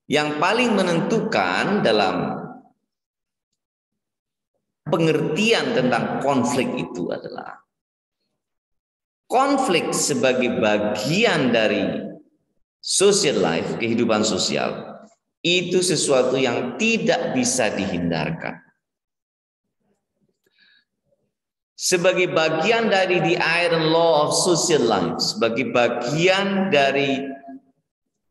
yang paling menentukan dalam pengertian tentang konflik itu adalah konflik sebagai bagian dari social life, kehidupan sosial, itu sesuatu yang tidak bisa dihindarkan. Sebagai bagian dari the iron law of social life, sebagai bagian dari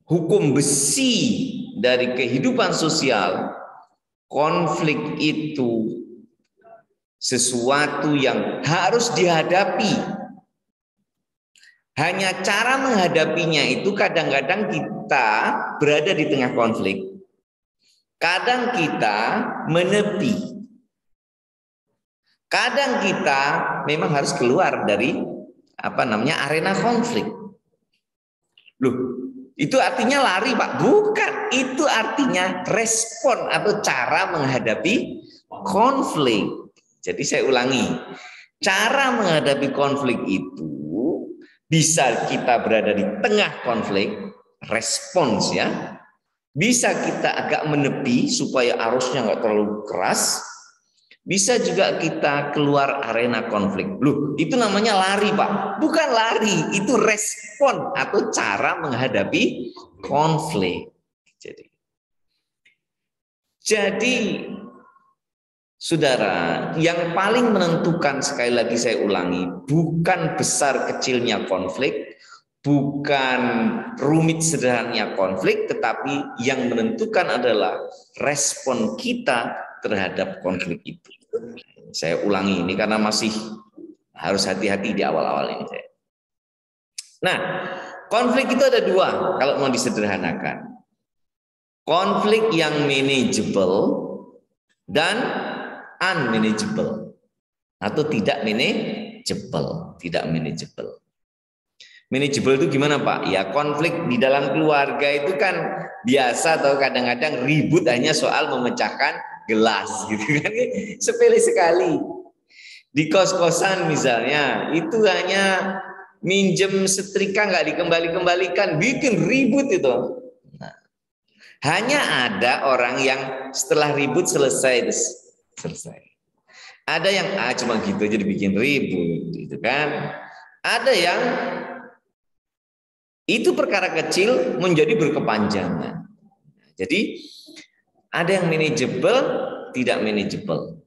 hukum besi dari kehidupan sosial, konflik itu sesuatu yang harus dihadapi. Hanya cara menghadapinya itu kadang-kadang kita berada di tengah konflik. Kadang kita menepi. Kadang kita memang harus keluar dari arena konflik. Loh, itu artinya lari, Pak? Bukan, itu artinya respon atau cara menghadapi konflik. Jadi saya ulangi, cara menghadapi konflik itu bisa kita berada di tengah konflik, respons ya. Bisa kita agak menepi supaya arusnya nggak terlalu keras. Bisa juga kita keluar arena konflik. Loh, itu namanya lari, Pak. Bukan lari, itu respon atau cara menghadapi konflik. Jadi saudara, yang paling menentukan, sekali lagi saya ulangi, bukan besar kecilnya konflik, bukan rumit sederhananya konflik, tetapi yang menentukan adalah respon kita terhadap konflik itu. Saya ulangi ini karena masih harus hati-hati di awal-awal ini. Nah, konflik itu ada dua kalau mau disederhanakan. Konflik yang manageable dan unmanageable atau tidak manageable, Manageable itu gimana, Pak? Ya, konflik di dalam keluarga itu kan biasa atau kadang-kadang ribut hanya soal memecahkan gelas gitu kan. Sepele sekali. Di kos-kosan misalnya, itu hanya minjem setrika nggak dikembali-kembalikan, bikin ribut itu. Nah, hanya ada orang yang setelah ribut selesai. Ada yang cuma gitu aja dibikin ribut gitu kan. Ada yang itu perkara kecil menjadi berkepanjangan. Jadi ada yang manageable, tidak manageable.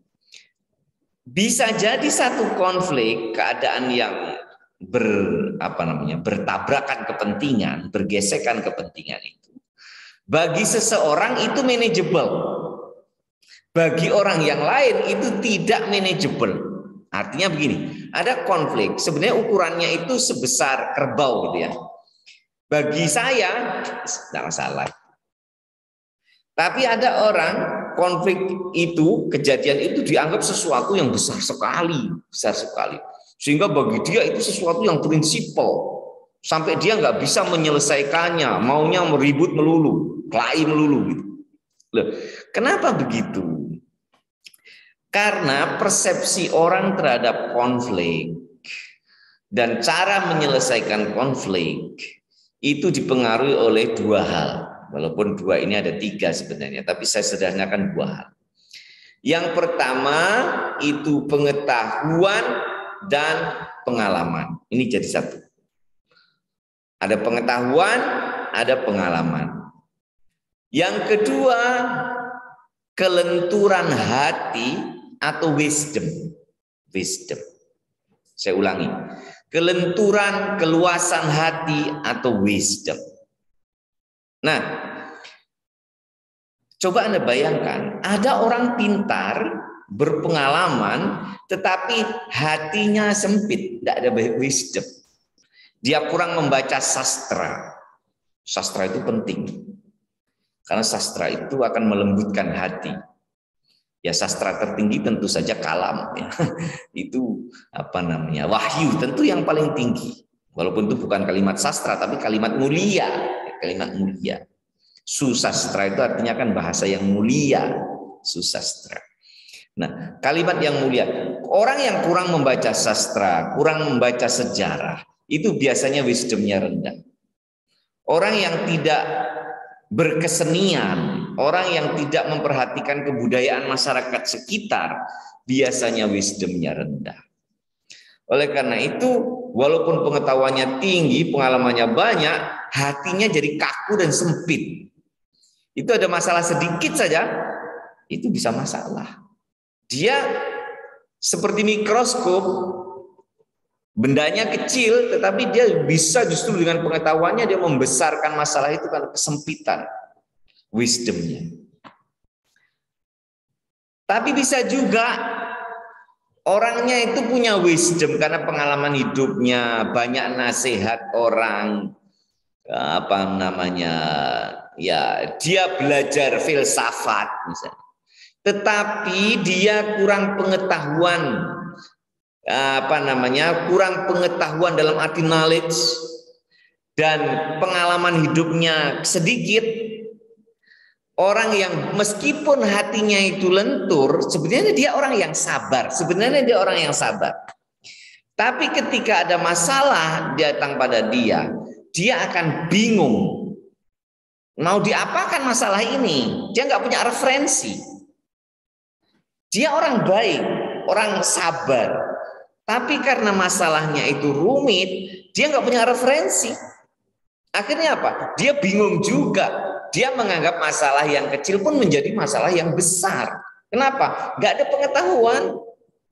Bisa jadi satu konflik keadaan yang bertabrakan kepentingan, bergesekan kepentingan itu. Bagi seseorang itu manageable. Bagi orang yang lain itu tidak manageable. Artinya begini, ada konflik, sebenarnya ukurannya itu sebesar kerbau gitu ya. Bagi saya tidak masalah. Tapi ada orang konflik itu, kejadian itu dianggap sesuatu yang besar sekali. Sehingga bagi dia itu sesuatu yang prinsipal. Sampai dia nggak bisa menyelesaikannya, maunya meribut melulu, kelahi melulu gitu. Loh, kenapa begitu? Karena persepsi orang terhadap konflik dan cara menyelesaikan konflik itu dipengaruhi oleh dua hal. Walaupun dua ini ada tiga sebenarnya, tapi saya sederhanakan dua hal. Yang pertama itu pengetahuan dan pengalaman. Ini jadi satu. Ada pengetahuan, ada pengalaman. Yang kedua, kelenturan hati atau wisdom. Saya ulangi. Kelenturan, keluasan hati atau wisdom. Nah, coba Anda bayangkan, ada orang pintar, berpengalaman, tetapi hatinya sempit, tidak ada wisdom. Dia kurang membaca sastra. Sastra itu penting, karena sastra itu akan melembutkan hati. Ya, sastra tertinggi tentu saja kalam ya. Itu wahyu tentu yang paling tinggi. Walaupun itu bukan kalimat sastra tapi kalimat mulia, Susastra itu artinya kan bahasa yang mulia, susastra. Nah, kalimat yang mulia. Orang yang kurang membaca sastra, kurang membaca sejarah, itu biasanya wisdomnya rendah. orang yang tidak berkesenian, orang yang tidak memperhatikan kebudayaan masyarakat sekitar, biasanya wisdomnya rendah. Oleh karena itu, walaupun pengetahuannya tinggi, pengalamannya banyak, hatinya jadi kaku dan sempit. Itu ada masalah sedikit saja, itu bisa masalah. Dia seperti mikroskop, bendanya kecil, tetapi dia bisa justru dengan pengetahuannya dia membesarkan masalah itu karena kesempitan wisdomnya. Tapi bisa juga orangnya itu punya wisdom karena pengalaman hidupnya, banyak nasihat orang, ya dia belajar filsafat misalnya. Tetapi dia kurang pengetahuan, kurang pengetahuan dalam arti knowledge dan pengalaman hidupnya sedikit. Orang yang meskipun hatinya itu lentur, sebenarnya dia orang yang sabar. Tapi ketika ada masalah datang pada dia, dia akan bingung. Mau diapakan masalah ini? Dia nggak punya referensi. Dia orang baik, orang sabar. Tapi karena masalahnya itu rumit, dia nggak punya referensi. Akhirnya apa? Dia bingung juga. Dia menganggap masalah yang kecil pun menjadi masalah yang besar. Kenapa? Nggak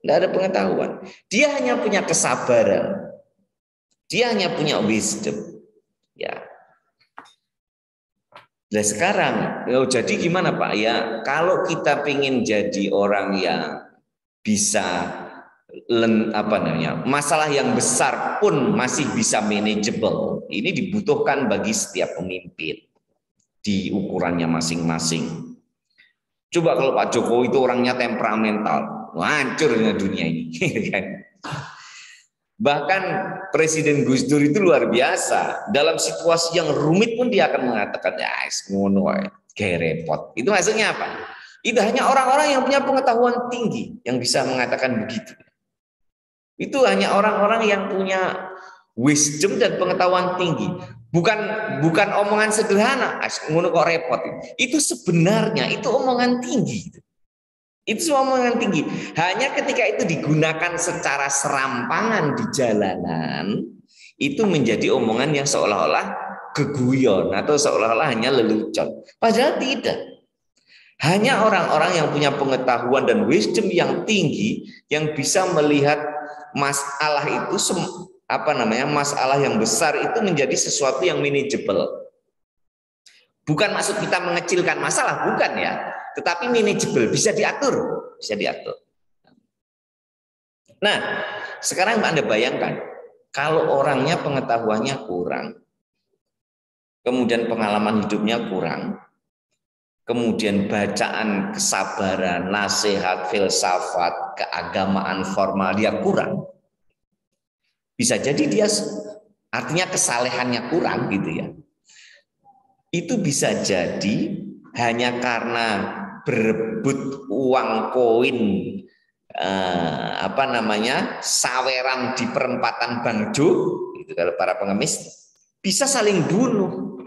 ada pengetahuan. Dia hanya punya kesabaran. Dia hanya punya wisdom. Ya. Nah sekarang, jadi gimana Pak? Ya, kalau kita ingin jadi orang yang bisa masalah yang besar pun masih bisa manageable. Ini dibutuhkan bagi setiap pemimpin di ukurannya masing-masing. Coba kalau Pak Jokowi itu orangnya temperamental, hancur dunia ini. Bahkan Presiden Gus Dur itu luar biasa. Dalam situasi yang rumit pun dia akan mengatakan, ya ngono kayak repot. Itu maksudnya apa? Itu hanya orang-orang yang punya pengetahuan tinggi yang bisa mengatakan begitu. Itu hanya orang-orang yang punya wisdom dan pengetahuan tinggi. Bukan omongan sederhana, ngono kok repot. Itu sebenarnya itu omongan tinggi. Itu omongan tinggi. Hanya ketika itu digunakan secara serampangan di jalanan, itu menjadi omongan yang seolah-olah geguyon atau seolah-olah hanya lelucon. Padahal tidak. Hanya orang-orang yang punya pengetahuan dan wisdom yang tinggi yang bisa melihat masalah itu masalah yang besar itu menjadi sesuatu yang manageable. Bukan maksud kita mengecilkan masalah, bukan ya, tetapi manageable, bisa diatur. Nah, sekarang Anda bayangkan kalau orangnya pengetahuannya kurang, kemudian pengalaman hidupnya kurang, kemudian bacaan, kesabaran, nasihat, filsafat, keagamaan formal dia kurang. Bisa jadi dia artinya kesalehannya kurang gitu ya. Itu bisa jadi hanya karena berebut uang koin saweran di perempatan Bang Jo, itu kalau para pengemis bisa saling bunuh.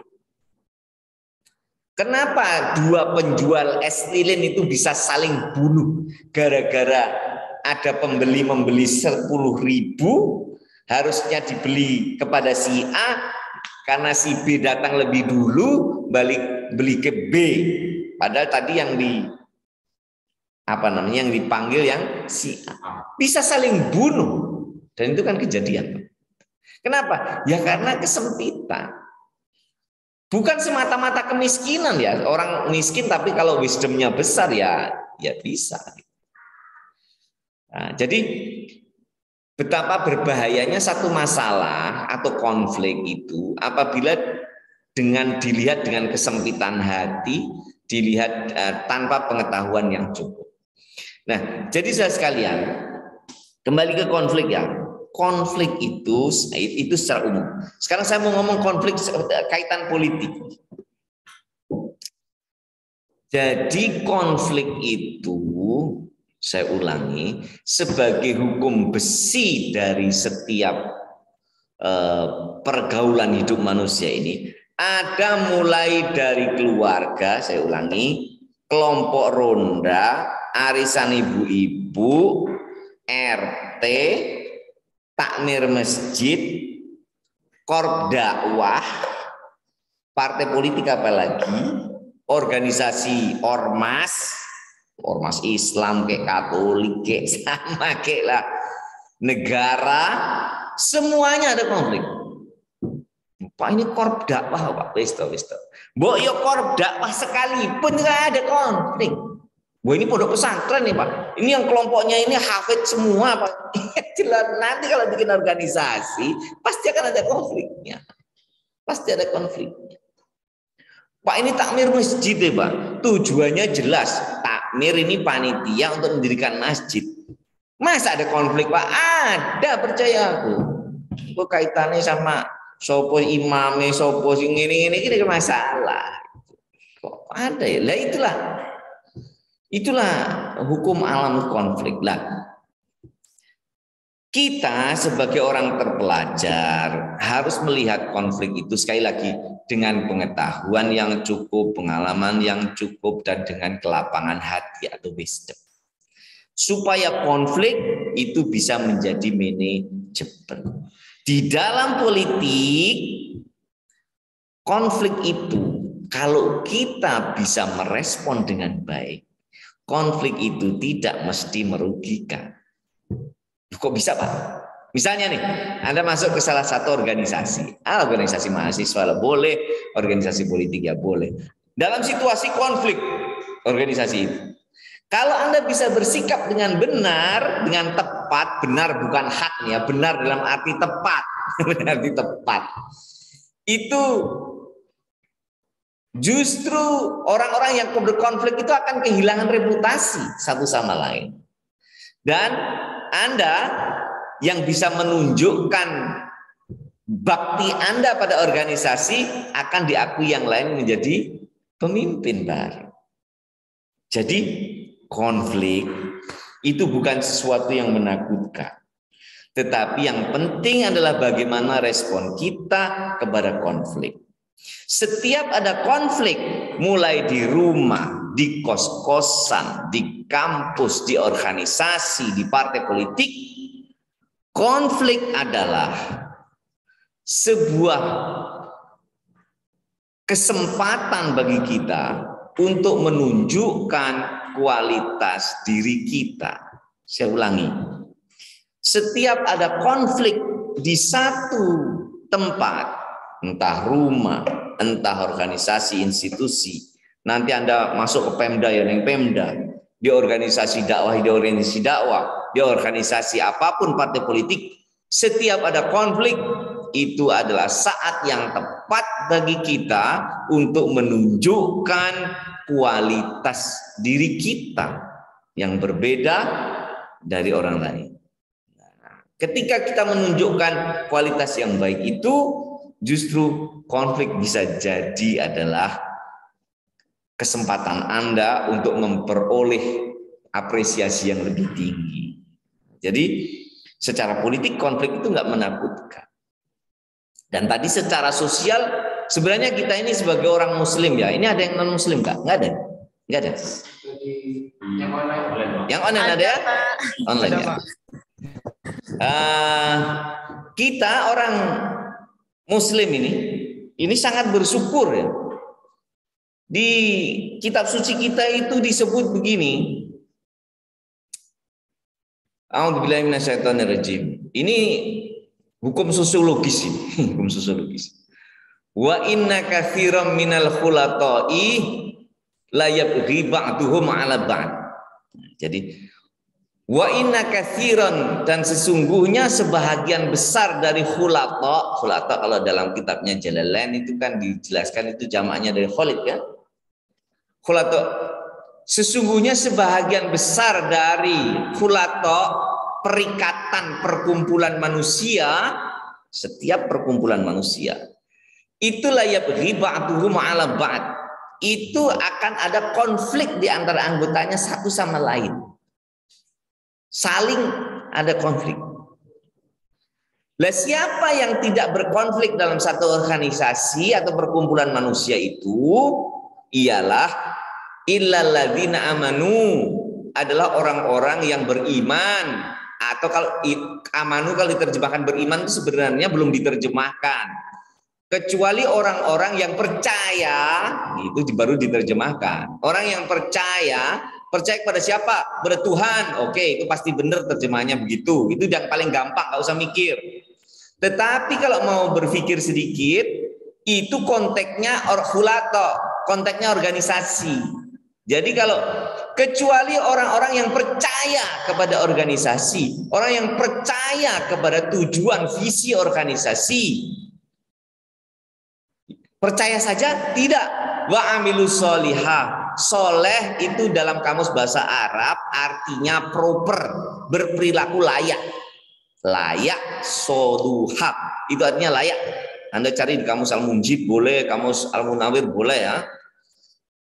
Kenapa dua penjual es lilin itu bisa saling bunuh? Gara-gara ada pembeli membeli 10.000, harusnya dibeli kepada si A, karena si B datang lebih dulu, beli ke B. Padahal tadi yang dipanggil yang si A. Bisa saling bunuh. Dan itu kan kejadian. Kenapa? Ya karena kesempitan. Bukan semata-mata kemiskinan ya. Orang miskin tapi kalau wisdomnya besar ya bisa. Nah, jadi betapa berbahayanya satu masalah atau konflik itu apabila dilihat dengan kesempitan hati, dilihat tanpa pengetahuan yang cukup. Nah, jadi saudara sekalian, kembali ke konflik ya. Konflik itu secara umum. Sekarang saya mau ngomong konflik kaitan politik. Jadi konflik itu, saya ulangi, sebagai hukum besi dari setiap pergaulan hidup manusia ini Ada mulai dari keluarga, saya ulangi, kelompok ronda, arisan ibu-ibu, RT, takmir masjid, korp dakwah, partai politik apalagi, organisasi ormas, ormas Islam kayak Katolik kayak sama kayak lah, negara, semuanya ada konflik. Pak ini korp dakwah Pak, wis to. Mbok yo korp dakwah sekalipun nggak ada konflik. Wah ini pondok pesantren nih Pak. Ini yang kelompoknya ini hafid semua Pak. Jelas nanti kalau bikin organisasi pasti akan ada konfliknya. Pasti ada konfliknya. Pak ini takmir masjid ya Pak. Tujuannya jelas. Takmir ini panitia untuk mendirikan masjid. Masa ada konflik Pak? Ada, percaya aku. Itu kaitannya sama sopo imame, sopo sing ini masalah. Kok ada ya? Lah itulah hukum alam konflik lah. Kita sebagai orang terpelajar harus melihat konflik itu sekali lagi dengan pengetahuan yang cukup, pengalaman yang cukup, dan dengan kelapangan hati atau wisdom. Supaya konflik itu bisa menjadi manajemen. Di dalam politik, konflik itu kalau kita bisa merespon dengan baik, konflik itu tidak mesti merugikan. Kok bisa Pak? Misalnya nih, Anda masuk ke salah satu organisasi, organisasi mahasiswa lah boleh, organisasi politik ya boleh. Dalam situasi konflik organisasi itu, kalau Anda bisa bersikap dengan benar, dengan tepat, benar bukan haknya, benar dalam arti tepat, benar arti tepat, itu justru orang-orang yang berkonflik itu akan kehilangan reputasi satu sama lain. Dan Anda yang bisa menunjukkan bakti Anda pada organisasi akan diakui yang lain menjadi pemimpin baru. Jadi konflik itu bukan sesuatu yang menakutkan. Tetapi yang penting adalah bagaimana respon kita kepada konflik. Setiap ada konflik, mulai di rumah, di kos-kosan, di kampus, di organisasi, di partai politik, konflik adalah sebuah kesempatan bagi kita untuk menunjukkan kualitas diri kita. Saya ulangi, setiap ada konflik di satu tempat, entah rumah, entah organisasi, institusi, nanti Anda masuk ke Pemda ya neng Pemda, di organisasi dakwah, di organisasi apapun partai politik, setiap ada konflik itu adalah saat yang tepat bagi kita untuk menunjukkan kualitas diri kita yang berbeda dari orang lain. Ketika kita menunjukkan kualitas yang baik itu, justru konflik bisa jadi adalah kesempatan Anda untuk memperoleh apresiasi yang lebih tinggi. Jadi secara politik konflik itu nggak menakutkan. Dan tadi secara sosial sebenarnya kita ini sebagai orang Muslim ya. Ini ada yang non Muslim nggak? Nggak ada. Nggak ada. Yang online. Yang online ada ya? Online ya. Kita orang Muslim ini sangat bersyukur ya. Di kitab suci kita itu disebut begini. A'udzubillahi minasyaitonirrajim. Ini hukum sosiologis ini, hukum sosiologis. Wa inna katsiran minal khulata'i la yabghi ba'duhum 'ala ba'd. Jadi wa inna katsiran, dan sesungguhnya sebahagian besar dari khulata kalau dalam kitabnya Jalalain itu kan dijelaskan itu jamaknya dari khulit kan. Khulata, sesungguhnya sebahagian besar dari khulata, perikatan perkumpulan manusia, setiap perkumpulan manusia itulah yabghi ba'duhum 'ala ba'd, itu akan ada konflik di antara anggotanya satu sama lain. Saling ada konflik. Lah siapa yang tidak berkonflik dalam satu organisasi atau perkumpulan manusia itu ialah illalladzina amanu, adalah orang-orang yang beriman. Atau kalau amanu kalau diterjemahkan beriman itu sebenarnya belum diterjemahkan. Kecuali orang-orang yang percaya, itu baru diterjemahkan. Orang yang percaya kepada siapa? Pada Tuhan. Oke, itu pasti benar terjemahannya begitu. Itu yang paling gampang, nggak usah mikir. Tetapi kalau mau berpikir sedikit, itu konteksnya konteksnya organisasi. Jadi kalau kecuali orang-orang yang percaya kepada organisasi, orang yang percaya kepada tujuan visi organisasi, percaya saja tidak. Wa amilus solihah. Soleh itu dalam kamus bahasa Arab artinya proper, berperilaku layak. Layak, soluhab, itu artinya layak. Anda cari di kamus Al-Munjid boleh, kamus Al-Munawir boleh ya.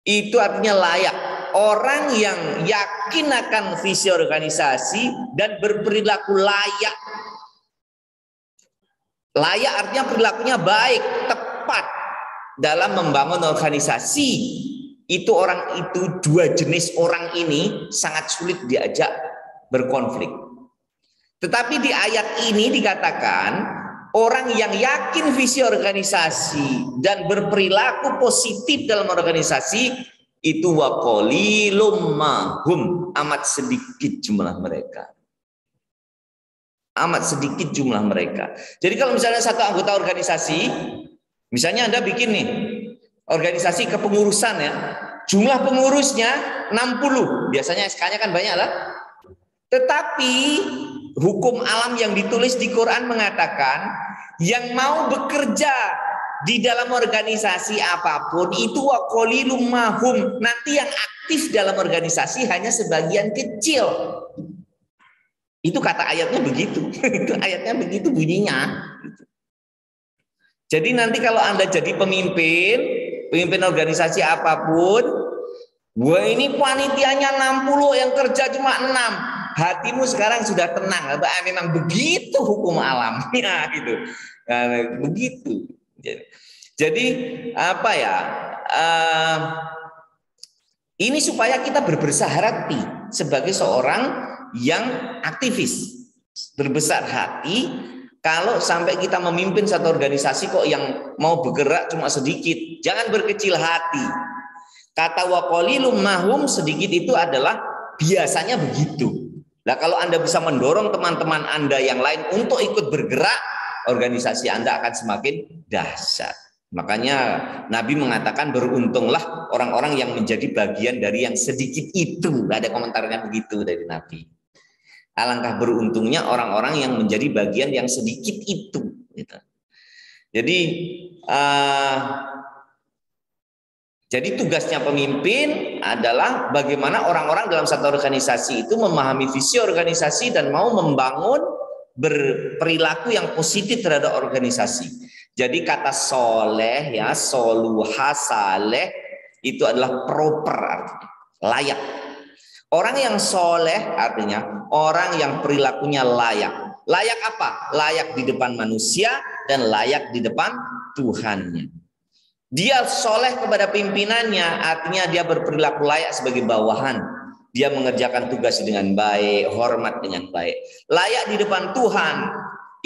Itu artinya layak. Orang yang yakin akan visi organisasi dan berperilaku layak. Layak artinya perilakunya baik, tepat dalam membangun organisasi. Itu dua jenis orang ini sangat sulit diajak berkonflik. Tetapi di ayat ini dikatakan orang yang yakin visi organisasi dan berperilaku positif dalam organisasi itu wa qalilum mahum, amat sedikit jumlah mereka. Amat sedikit jumlah mereka. Jadi kalau misalnya satu anggota organisasi, misalnya Anda bikin nih organisasi kepengurusan ya, jumlah pengurusnya 60, biasanya SK-nya kan banyak lah. Tetapi hukum alam yang ditulis di Quran mengatakan yang mau bekerja di dalam organisasi apapun itu wa qalilum mahum, nanti yang aktif dalam organisasi hanya sebagian kecil. Itu kata ayatnya begitu. Itu ayatnya begitu bunyinya. Jadi nanti kalau Anda jadi pemimpin organisasi apapun, wah ini panitianya 60 yang kerja cuma 6. Hatimu sekarang sudah tenang. Memang begitu hukum alamnya gitu. Nah, begitu. Jadi apa ya? Ini supaya kita berbesar hati sebagai seorang yang aktivis. Berbesar hati kalau sampai kita memimpin satu organisasi kok yang mau bergerak cuma sedikit. Jangan berkecil hati. Kata wa qalilum mahum, sedikit itu adalah biasanya begitu. Nah, kalau Anda bisa mendorong teman-teman Anda yang lain untuk ikut bergerak, organisasi Anda akan semakin dahsyat. Makanya Nabi mengatakan beruntunglah orang-orang yang menjadi bagian dari yang sedikit itu. Ada komentarnya begitu dari Nabi. Alangkah beruntungnya orang-orang yang menjadi bagian yang sedikit itu. Jadi tugasnya pemimpin adalah bagaimana orang-orang dalam satu organisasi itu memahami visi organisasi dan mau membangun berperilaku yang positif terhadap organisasi. Jadi kata soleh ya, soluha, saleh itu adalah proper artinya, layak. Orang yang soleh artinya orang yang perilakunya layak. Layak apa? Layak di depan manusia dan layak di depan Tuhannya. Dia soleh kepada pimpinannya, artinya dia berperilaku layak sebagai bawahan. Dia mengerjakan tugas dengan baik, hormat dengan baik. Layak di depan Tuhan,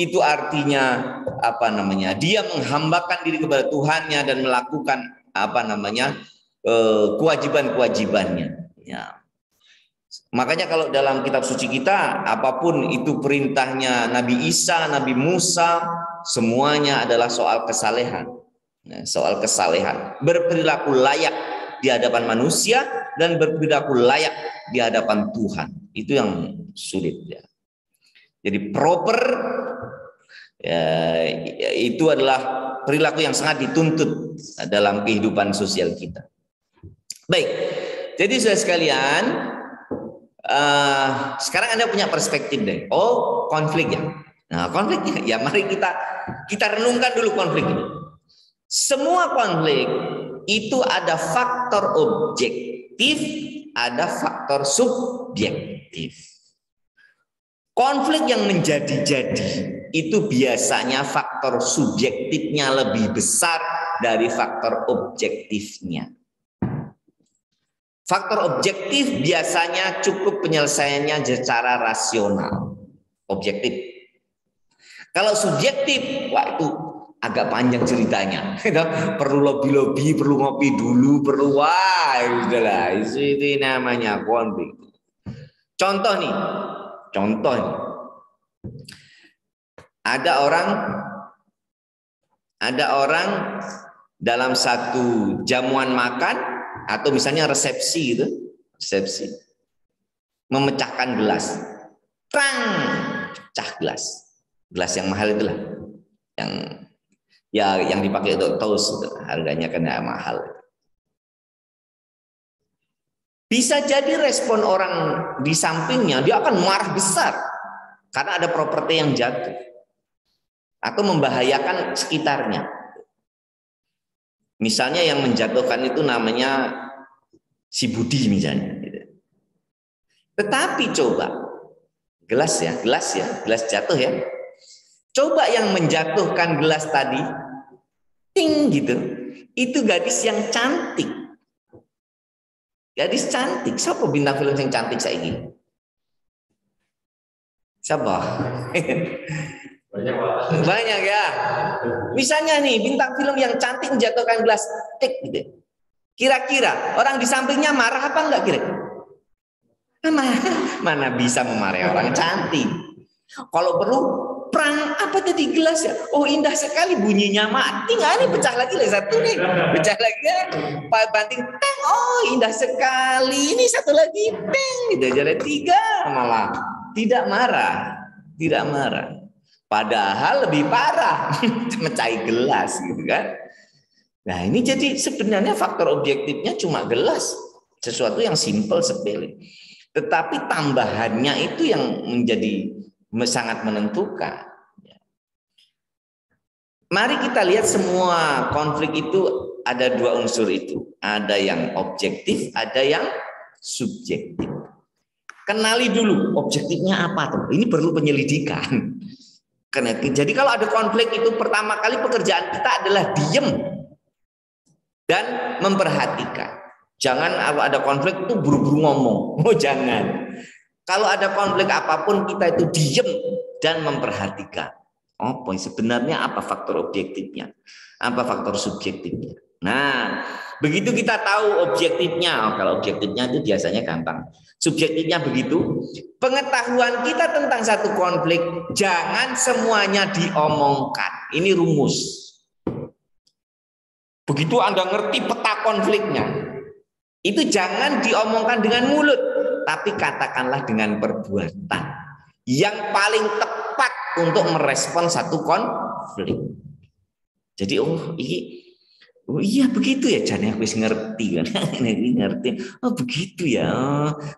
itu artinya apa namanya? Dia menghambakan diri kepada Tuhannya dan melakukan apa namanya? Kewajiban-kewajibannya. Ya. Makanya kalau dalam kitab suci kita, apapun itu perintahnya Nabi Isa, Nabi Musa, semuanya adalah soal kesalehan. Nah, soal kesalehan, berperilaku layak di hadapan manusia dan berperilaku layak di hadapan Tuhan. Itu yang sulit ya. Jadi proper ya, itu adalah perilaku yang sangat dituntut dalam kehidupan sosial kita. Baik, jadi saudara sekalian, sekarang Anda punya perspektif deh. Oh, konflik ya. Nah, konfliknya ya mari kita renungkan dulu konflik ini. Semua konflik itu ada faktor objektif, ada faktor subjektif. Konflik yang menjadi-jadi itu biasanya faktor subjektifnya lebih besar dari faktor objektifnya. Faktor objektif biasanya cukup penyelesaiannya secara rasional, objektif. Kalau subjektif, wah itu agak panjang ceritanya. Perlu lobby-lobby, perlu ngopi dulu, perlu udahlah. Itu namanya konflik. Contoh nih. Ada orang dalam satu jamuan makan atau misalnya resepsi gitu, memecahkan gelas, pecah gelas yang mahal itulah, yang dipakai untuk toast, harganya kena mahal. Bisa jadi respon orang di sampingnya dia akan marah besar karena ada properti yang jatuh atau membahayakan sekitarnya. Misalnya yang menjatuhkan itu namanya si Budi misalnya. Tetapi coba gelas jatuh ya. Coba yang menjatuhkan gelas tadi, ting gitu, itu gadis yang cantik. Gadis cantik. Siapa bintang film yang cantik saiki? Siapa? Banyak ya. Misalnya nih bintang film yang cantik menjatuhkan gelas, tik gitu. Kira-kira orang di sampingnya marah apa enggak kira-kira? Mana bisa memarahi orang cantik. Kalau perlu perang apa tadi gelas ya? Oh indah sekali bunyinya, mati nggak nih, pecah lagi lah satu nih, pecah lagi ya. Banting teng, oh indah sekali, ini satu lagi teng, gitu jadi 3 malah tidak marah. Padahal lebih parah mecahi gelas gitu kan. Nah ini jadi sebenarnya faktor objektifnya cuma gelas, sesuatu yang simpel sepele. Tetapi tambahannya itu yang menjadi sangat menentukan. Mari kita lihat semua konflik itu ada 2 unsur itu. Ada yang objektif, ada yang subjektif. Kenali dulu objektifnya apa tuh. Ini perlu penyelidikan. Jadi kalau ada konflik itu pertama kali pekerjaan kita adalah diem dan memperhatikan. Jangan kalau ada konflik itu buru-buru ngomong. Oh jangan. Kalau ada konflik apapun kita itu diem dan memperhatikan. Oh sebenarnya apa faktor objektifnya? Apa faktor subjektifnya? Nah begitu kita tahu objektifnya. Kalau objektifnya itu biasanya gampang. Subjektifnya begitu. Pengetahuan kita tentang satu konflik jangan semuanya diomongkan. Ini rumus. Begitu Anda ngerti peta konfliknya, itu jangan diomongkan dengan mulut, tapi katakanlah dengan perbuatan yang paling tepat untuk merespon satu konflik. Jadi oh iya begitu ya, jadi aku ngerti kan, ngerti. Oh begitu ya.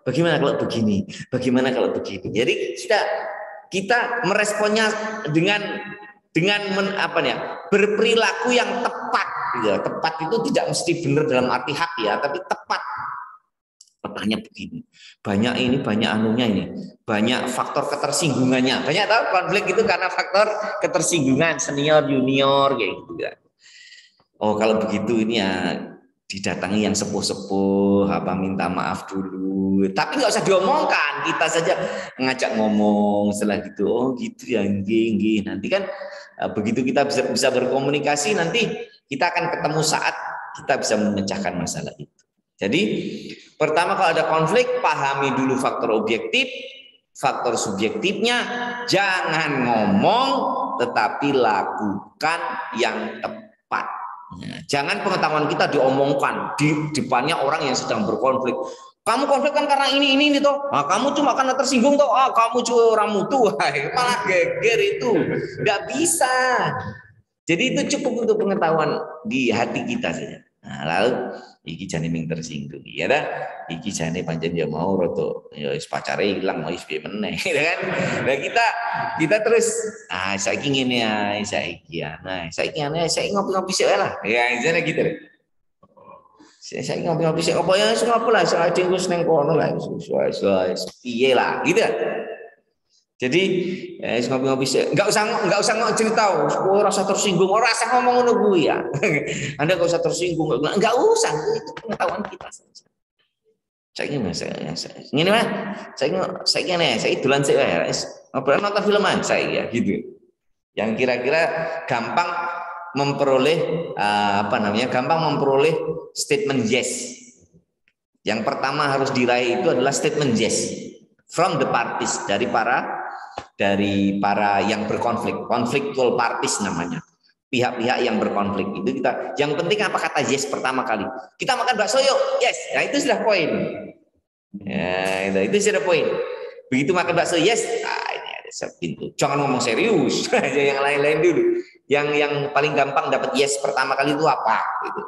Bagaimana kalau begini? Bagaimana kalau begini? Jadi kita meresponnya dengan berperilaku yang tepat. Ya, tepat itu tidak mesti benar dalam arti hak ya, tapi tepat. Petanya begini. Banyak anunya ini. Banyak faktor ketersinggungannya. Banyak tahu konflik itu karena faktor ketersinggungan senior junior kayak gitu ya. Oh kalau begitu ini ya didatangi yang sepuh-sepuh, minta maaf dulu. Tapi nggak usah diomongkan, kita saja ngajak ngomong setelah gitu. Oh gitu ya, nggih. Nanti kan begitu kita bisa berkomunikasi, nanti kita akan ketemu saat kita bisa memecahkan masalah itu. Jadi pertama kalau ada konflik, pahami dulu faktor objektif, faktor subjektifnya. Jangan ngomong, tetapi lakukan yang tepat. Nah, jangan pengetahuan kita diomongkan di depannya orang yang sedang berkonflik. Kamu konflik kan karena ini toh. Nah, kamu cuma karena tersinggung toh. Kamu cuma orang mutu. Malah geger itu. Nggak bisa. Jadi itu cukup untuk pengetahuan di hati kita saja. Nah, lalu iki jane ming tersinggung. Ya dah. Iki jane pancen ya mau roto ya wis pacare ilang mau wis piye meneh, kan. Nah, kita terus saiki ngene ae saiki ya. Nah, saiki ngopi-ngopi sik lah. Ya jane gitu. Saiki ngopi-ngopi sik apa ya ngopo lah, sak dinggo nang kono lah. Wis piye lah gitu. Jadi ngopi-ngopi nggak usah cerita, rasa tersinggung, rasa ngomong ngono kuwi ya. Anda nggak usah tersinggung, nggak usah, itu pengetahuan kita saja. Saya idolan saya, ngobrol nonton film aja ya gitu. Yang kira-kira gampang memperoleh gampang memperoleh statement yes. Yang pertama harus diraih itu adalah statement yes from the parties, dari para yang berkonflik, conflictual parties namanya, pihak-pihak yang berkonflik itu kita. Yang penting apa kata yes pertama kali. Kita makan bakso yuk, yes. Nah itu sudah poin. Ya, itu sudah poin. Begitu makan bakso yes, ini ada pintu. Jangan ngomong serius aja, yang lain-lain dulu. Yang paling gampang dapat yes pertama kali itu apa? Gitu.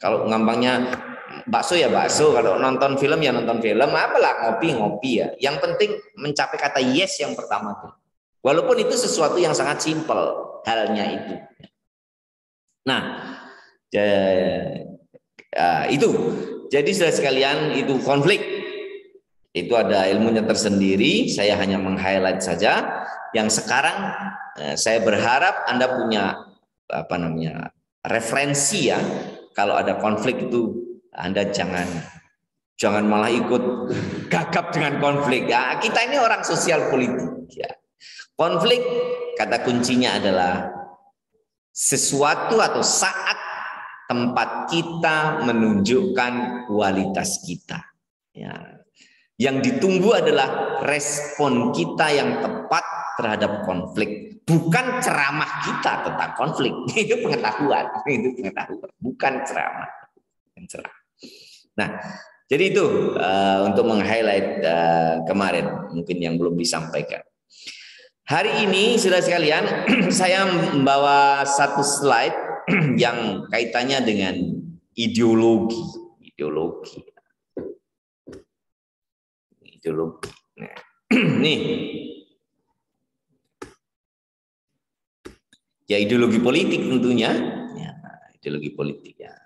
Kalau gampangnya bakso ya bakso, kalau nonton film ya nonton film, apalah ngopi ya. Yang penting mencapai kata yes yang pertama tuh. Walaupun itu sesuatu yang sangat simpel halnya itu. Nah, itu. Jadi saudara sekalian, itu konflik. Itu ada ilmunya tersendiri, saya hanya meng-highlight saja. Yang sekarang saya berharap Anda punya referensi ya. Kalau ada konflik itu Anda jangan malah ikut gagap dengan konflik. Ya, kita ini orang sosial politik ya. Konflik kata kuncinya adalah sesuatu atau saat tempat kita menunjukkan kualitas kita. Ya. Yang ditunggu adalah respon kita yang tepat terhadap konflik, bukan ceramah kita tentang konflik. Itu pengetahuan, bukan ceramah. Nah, jadi itu untuk meng-highlight kemarin mungkin yang belum disampaikan. Hari ini saudara sekalian, saya membawa satu slide yang kaitannya dengan ideologi. Nah, nih, ya ideologi politik tentunya, ya, ideologi politik ya.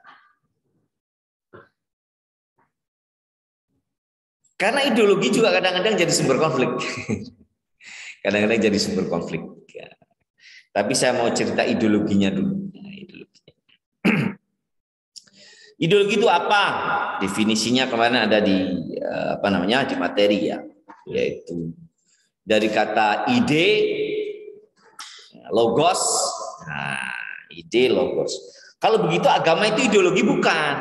Karena ideologi juga kadang-kadang jadi sumber konflik. Kadang-kadang jadi sumber konflik. Ya. Tapi saya mau cerita ideologinya dulu. Nah, ideologi itu apa? Definisinya kemarin ada di di materi ya, yaitu dari kata ide, logos. Nah, ide, logos. Kalau begitu agama itu ideologi bukan?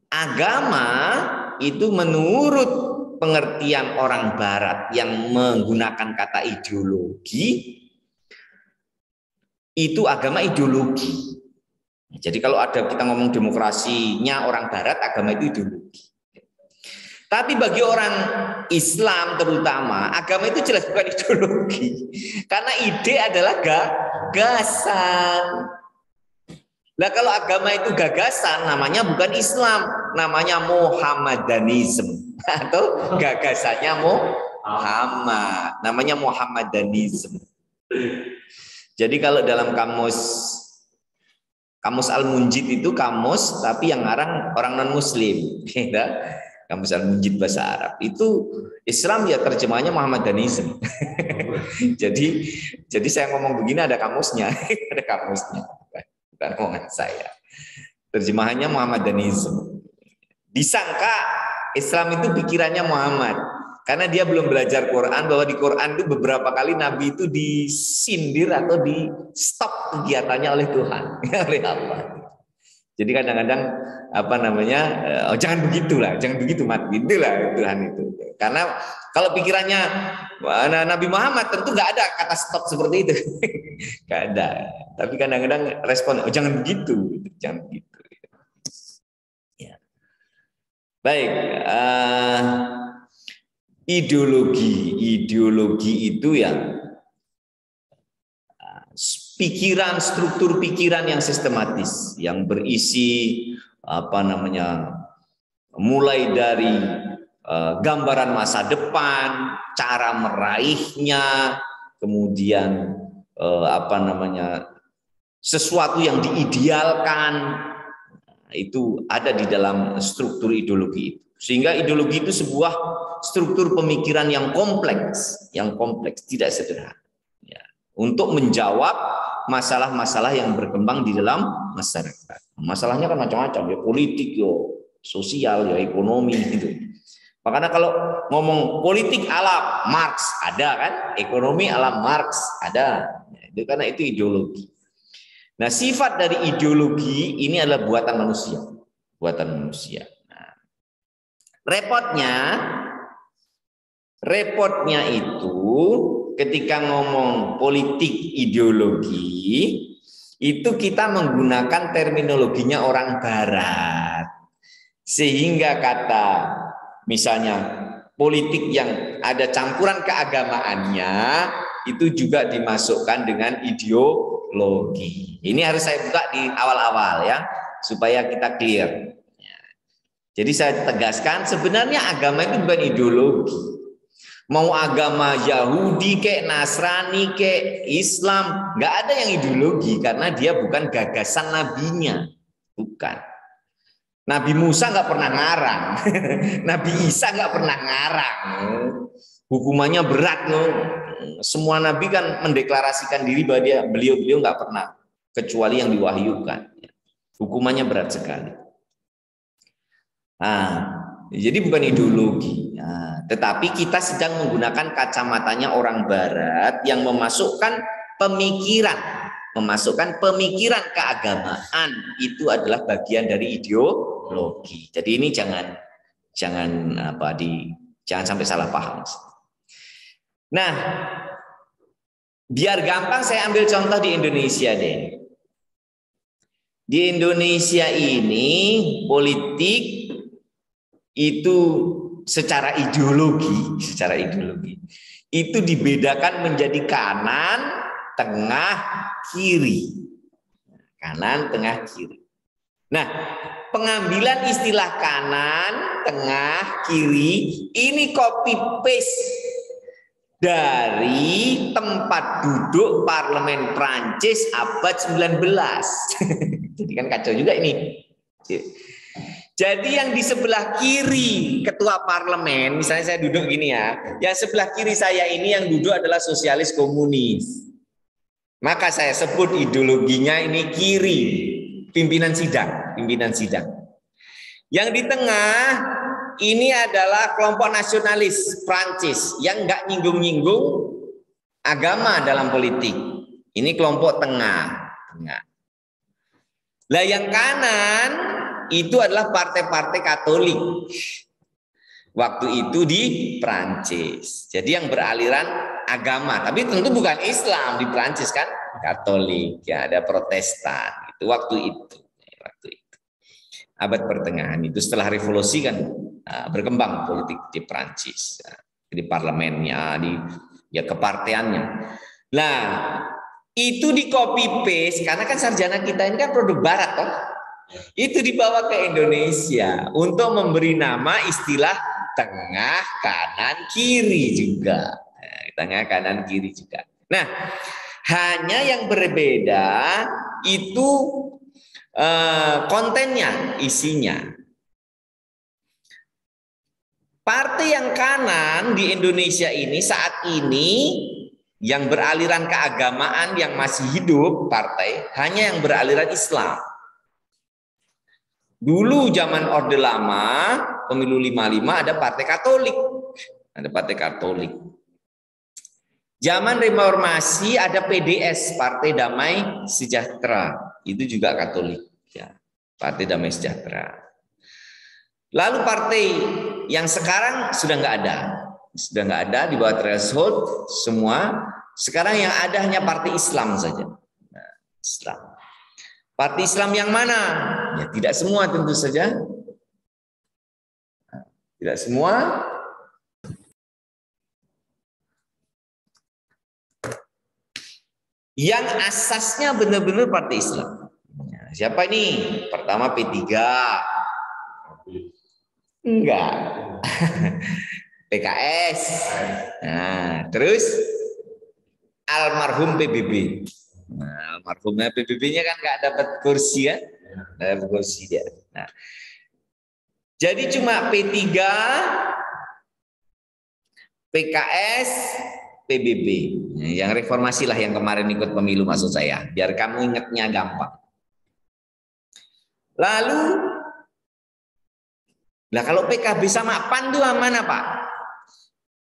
Agama itu menurut pengertian orang Barat yang menggunakan kata ideologi, itu agama ideologi. Jadi kalau ada kita ngomong demokrasinya orang Barat, agama itu ideologi. Tapi bagi orang Islam terutama, agama itu jelas bukan ideologi. Karena ide adalah gagasan. Nah kalau agama itu gagasan, namanya bukan Islam, namanya Muhammadanism. Atau gagasannya Muhammad, namanya Muhammadanism. Jadi kalau dalam kamus Al-Munjid itu kamus, tapi yang ngarang orang non-Muslim. Kamus Al-Munjid bahasa Arab. Itu Islam ya terjemahnya Muhammadanism. jadi saya ngomong begini ada kamusnya. Ada kamusnya. Bukan omongan saya. Terjemahannya Muhammadanism. Disangka Islam itu pikirannya Muhammad. Karena dia belum belajar Quran, bahwa di Quran itu beberapa kali Nabi itu disindir atau di stop kegiatannya oleh Tuhan, oleh Allah. Jadi kadang-kadang jangan begitulah, jangan begitu mati, itulah Tuhan itu. Karena kalau pikirannya Nabi Muhammad tentu nggak ada kata stop seperti itu, nggak ada. Tapi kadang-kadang respon, jangan begitu, jangan begitu. Ya. Baik. Ideologi itu ya pikiran, struktur pikiran yang sistematis, yang berisi mulai dari gambaran masa depan, cara meraihnya, kemudian sesuatu yang diidealkan, itu ada di dalam struktur ideologi itu. Sehingga ideologi itu sebuah struktur pemikiran yang kompleks, tidak sederhana. Ya, untuk menjawab masalah-masalah yang berkembang di dalam masyarakat. Masalahnya kan macam-macam, ya politik, ya sosial, ya ekonomi gitu. Makanya kalau ngomong politik ala Marx ada kan, ekonomi ala Marx ada. Itu karena itu ideologi. Nah, sifat dari ideologi ini adalah buatan manusia, Nah, repotnya itu ketika ngomong politik ideologi itu kita menggunakan terminologinya orang Barat, sehingga kata misalnya politik yang ada campuran keagamaannya itu juga dimasukkan dengan ideologi. Ini harus saya buka di awal-awal ya, supaya kita clear. Jadi saya tegaskan sebenarnya agama itu bukan ideologi. Mau agama Yahudi kek, Nasrani kek, Islam, nggak ada yang ideologi karena dia bukan gagasan nabinya, bukan. Nabi Musa nggak pernah ngarang, Nabi Isa nggak pernah ngarang. Hukumannya berat loh. Semua nabi kan mendeklarasikan diri bahwa beliau nggak pernah, kecuali yang diwahyukan. Hukumannya berat sekali. Nah, jadi bukan ideologi. Nah, tetapi kita sedang menggunakan kacamatanya orang Barat yang memasukkan pemikiran keagamaan itu adalah bagian dari ideologi. Jadi ini jangan sampai salah paham. Nah, biar gampang saya ambil contoh di Indonesia deh. Di Indonesia ini politik itu secara ideologi itu dibedakan menjadi kanan, tengah, kiri. Kanan, tengah, kiri. Nah, pengambilan istilah kanan, tengah, kiri ini copy paste dari tempat duduk parlemen Prancis abad 19. Jadi kan kacau juga ini. Jadi yang di sebelah kiri ketua parlemen, misalnya saya duduk gini ya, yang sebelah kiri saya ini yang duduk adalah sosialis komunis. Maka saya sebut ideologinya ini kiri, pimpinan sidang. Yang di tengah ini adalah kelompok nasionalis Prancis yang nggak nyinggung-nyinggung agama dalam politik. Ini kelompok tengah. Lah yang kanan itu adalah partai-partai Katolik. Waktu itu di Prancis. Jadi yang beraliran agama, tapi tentu bukan Islam di Prancis kan, Katolik, ya ada Protestan. Itu waktu itu. Abad pertengahan itu setelah revolusi kan berkembang politik di Prancis, di parlemennya, di keparteannya. Nah, itu di copy paste karena kan sarjana kita ini kan produk barat toh. Itu dibawa ke Indonesia untuk memberi nama istilah tengah, kanan, kiri juga. Tengah, kanan, kiri juga. Nah, hanya yang berbeda itu kontennya, isinya. Partai yang kanan di Indonesia ini saat ini yang beraliran keagamaan yang masih hidup partai hanya yang beraliran Islam. Dulu zaman Orde Lama, pemilu 55 ada partai Katolik. Ada partai Katolik. Zaman Reformasi ada PDS, Partai Damai Sejahtera. Itu juga Katolik, ya. Partai Damai Sejahtera. Lalu partai yang sekarang sudah nggak ada, di bawah threshold semua. Sekarang yang ada hanya partai Islam saja. Nah, Islam. Partai Islam yang mana? Ya tidak semua tentu saja. Tidak semua. Yang asasnya benar-benar partai Islam. Siapa ini? Pertama P3. Enggak. PKS. Nah, terus almarhum PBB. Nah, almarhumnya PBB-nya kan nggak dapat kursi ya, dapat kursi dia. Nah, Jadi cuma P3, PKS, PBB. Yang reformasi lah yang kemarin ikut pemilu maksud saya. Biar kamu ingatnya gampang. Lalu, nah kalau PKB sama PAN itu mana Pak?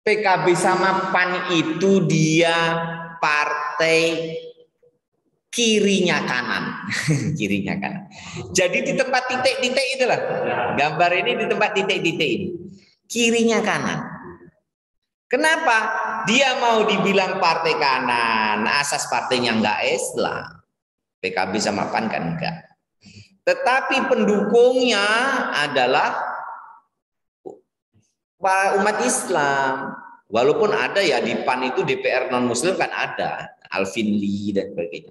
PKB sama PAN itu dia partai kirinya kanan. Kirinya kanan. Jadi di tempat titik-titik itulah. Gambar ini di tempat titik-titik ini. Kirinya kanan. Kenapa? Dia mau dibilang partai kanan, asas partainya enggak Islam. PKB sama PAN kan enggak. Tetapi pendukungnya adalah umat Islam. Walaupun ada ya di PAN itu DPR non Muslim kan ada, Alvin Lee dan sebagainya.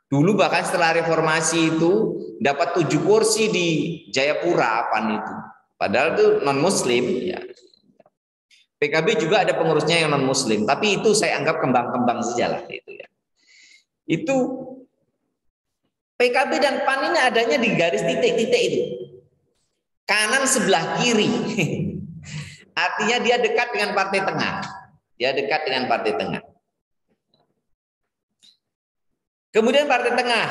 Dulu bahkan setelah reformasi itu dapat 7 kursi di Jayapura PAN itu. Padahal itu non Muslim ya. PKB juga ada pengurusnya yang non Muslim, tapi itu saya anggap kembang-kembang saja lah itu ya. Itu PKB dan PAN ini adanya di garis titik-titik itu. Kanan sebelah kiri. Artinya dia dekat dengan partai tengah. Dia dekat dengan partai tengah. Kemudian partai tengah,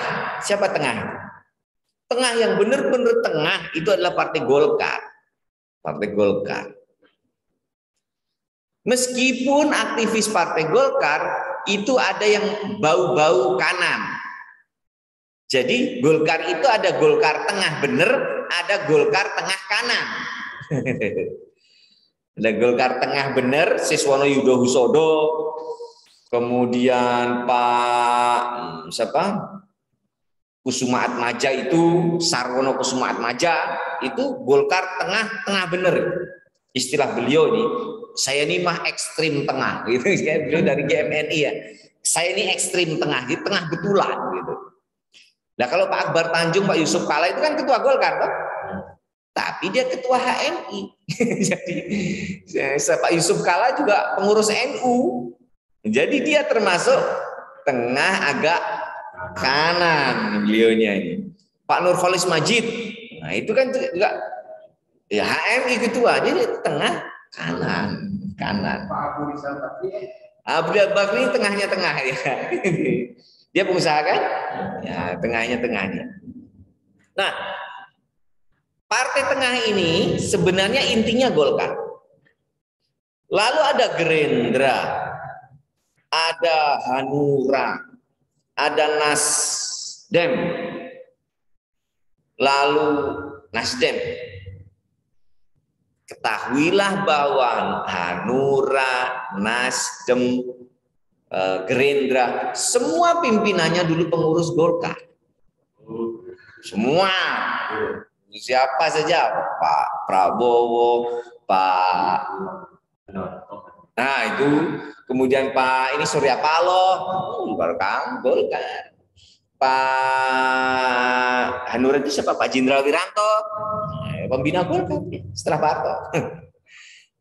siapa tengah? Tengah yang benar-benar tengah itu adalah Partai Golkar. Partai Golkar. Meskipun aktivis Partai Golkar itu ada yang bau-bau kanan. Jadi Golkar itu ada Golkar tengah bener, ada Golkar tengah kanan. Ada Golkar tengah bener, Siswono Yudhohusodo, kemudian Pak siapa? Kusuma Atmaja itu, Sarwono Kusuma Atmaja itu Golkar tengah bener. Istilah beliau nih, saya ini mah ekstrim tengah gitu. Beliau dari GMNI ya. Saya ini ekstrim tengah, di tengah betulan gitu. Nah kalau Pak Akbar Tanjung, Pak Yusuf Kala itu kan ketua Golkar toh? Tapi dia ketua HMI. Jadi Pak Yusuf Kala juga pengurus NU. Jadi dia termasuk tengah agak kanan beliaunya ini. Pak Nurholis Majid, nah itu kan juga ya HMI ketua, jadi tengah kanan. Pak Abu Rizal Bakri. Abu Rizal Bakri tengah ya. Dia pengusaha kan? Ya, tengahnya. Nah, partai tengah ini sebenarnya intinya Golkar. Lalu ada Gerindra, ada Hanura, ada Nasdem, lalu Nasdem. Ketahuilah bahwa Hanura, Nasdem, Gerindra, semua pimpinannya dulu pengurus Golkar. Semua. Siapa saja, Pak Prabowo, Pak. Nah itu, kemudian Pak ini Surya Paloh, Golkar. Pak Hanura itu siapa? Pak Jenderal Wiranto, pembina Golkar setelah Pak Harto.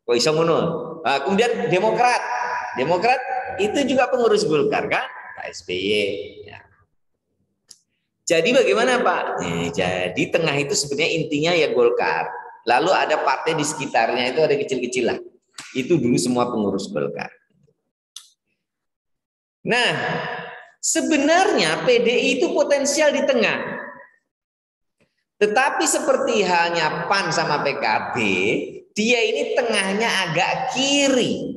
Kok iso ngono? Nah, kemudian Demokrat itu juga pengurus Golkar kan? Pak SBY. Ya. Jadi bagaimana Pak? Jadi tengah itu sebenarnya intinya ya Golkar. Lalu ada partai di sekitarnya itu ada kecil-kecil lah. Itu dulu semua pengurus Golkar. Nah, sebenarnya PDI itu potensial di tengah. Tetapi seperti halnya PAN sama PKB, dia ini tengahnya agak kiri.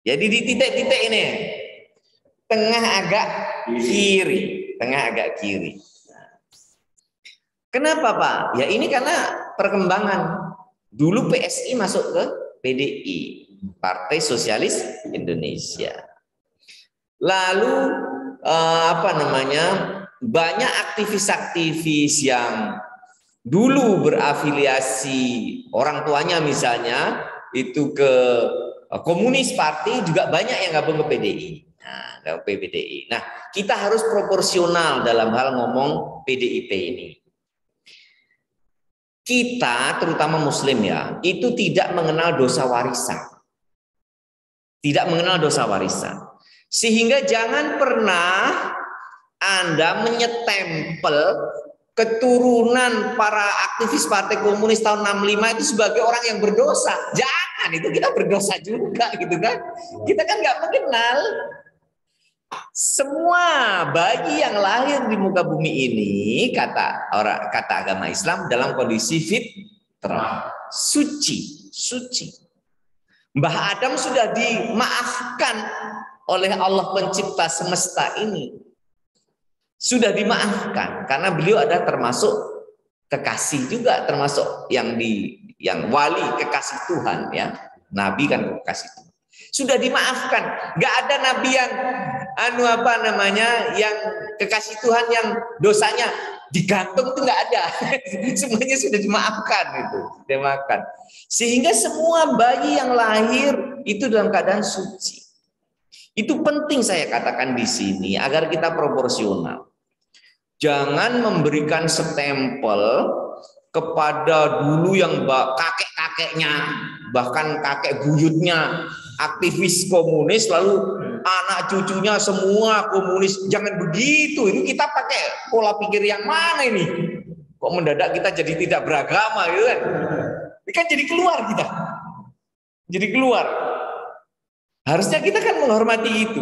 Jadi di titik-titik ini, tengah agak kiri. Kenapa Pak? Ya ini karena perkembangan. Dulu PSI masuk ke PDI, Partai Sosialis Indonesia. Lalu banyak aktivis-aktivis yang dulu berafiliasi orang tuanya misalnya itu ke komunis partai juga banyak yang gabung ke PDI. Nah, kita harus proporsional dalam hal ngomong PDIP ini. Kita terutama Muslim ya, itu tidak mengenal dosa warisan. Sehingga jangan pernah Anda menyetempel keturunan para aktivis Partai Komunis tahun 65 itu sebagai orang yang berdosa. Jangan, itu kita berdosa juga gitu kan. Kita kan nggak mengenal. Semua bayi yang lahir di muka bumi ini kata agama Islam dalam kondisi fitrah, suci. Mbah Adam sudah dimaafkan oleh Allah pencipta semesta ini. Sudah dimaafkan karena beliau ada termasuk kekasih juga, termasuk yang wali kekasih Tuhan ya. Nabi kan kekasih Tuhan. Sudah dimaafkan. Enggak ada nabi yang yang kekasih Tuhan yang dosanya digantung, itu enggak ada. Semuanya sudah dimaafkan itu, dimaafkan. Sehingga semua bayi yang lahir itu dalam keadaan suci. Itu penting saya katakan di sini agar kita proporsional. Jangan memberikan stempel kepada dulu yang kakek-kakeknya, bahkan kakek buyutnya aktivis komunis, lalu anak cucunya semua komunis. Jangan begitu. Ini kita pakai pola pikir yang mana ini? Kok mendadak kita jadi tidak beragama gitu kan? Ini kan jadi keluar kita. Jadi keluar. Harusnya kita kan menghormati itu.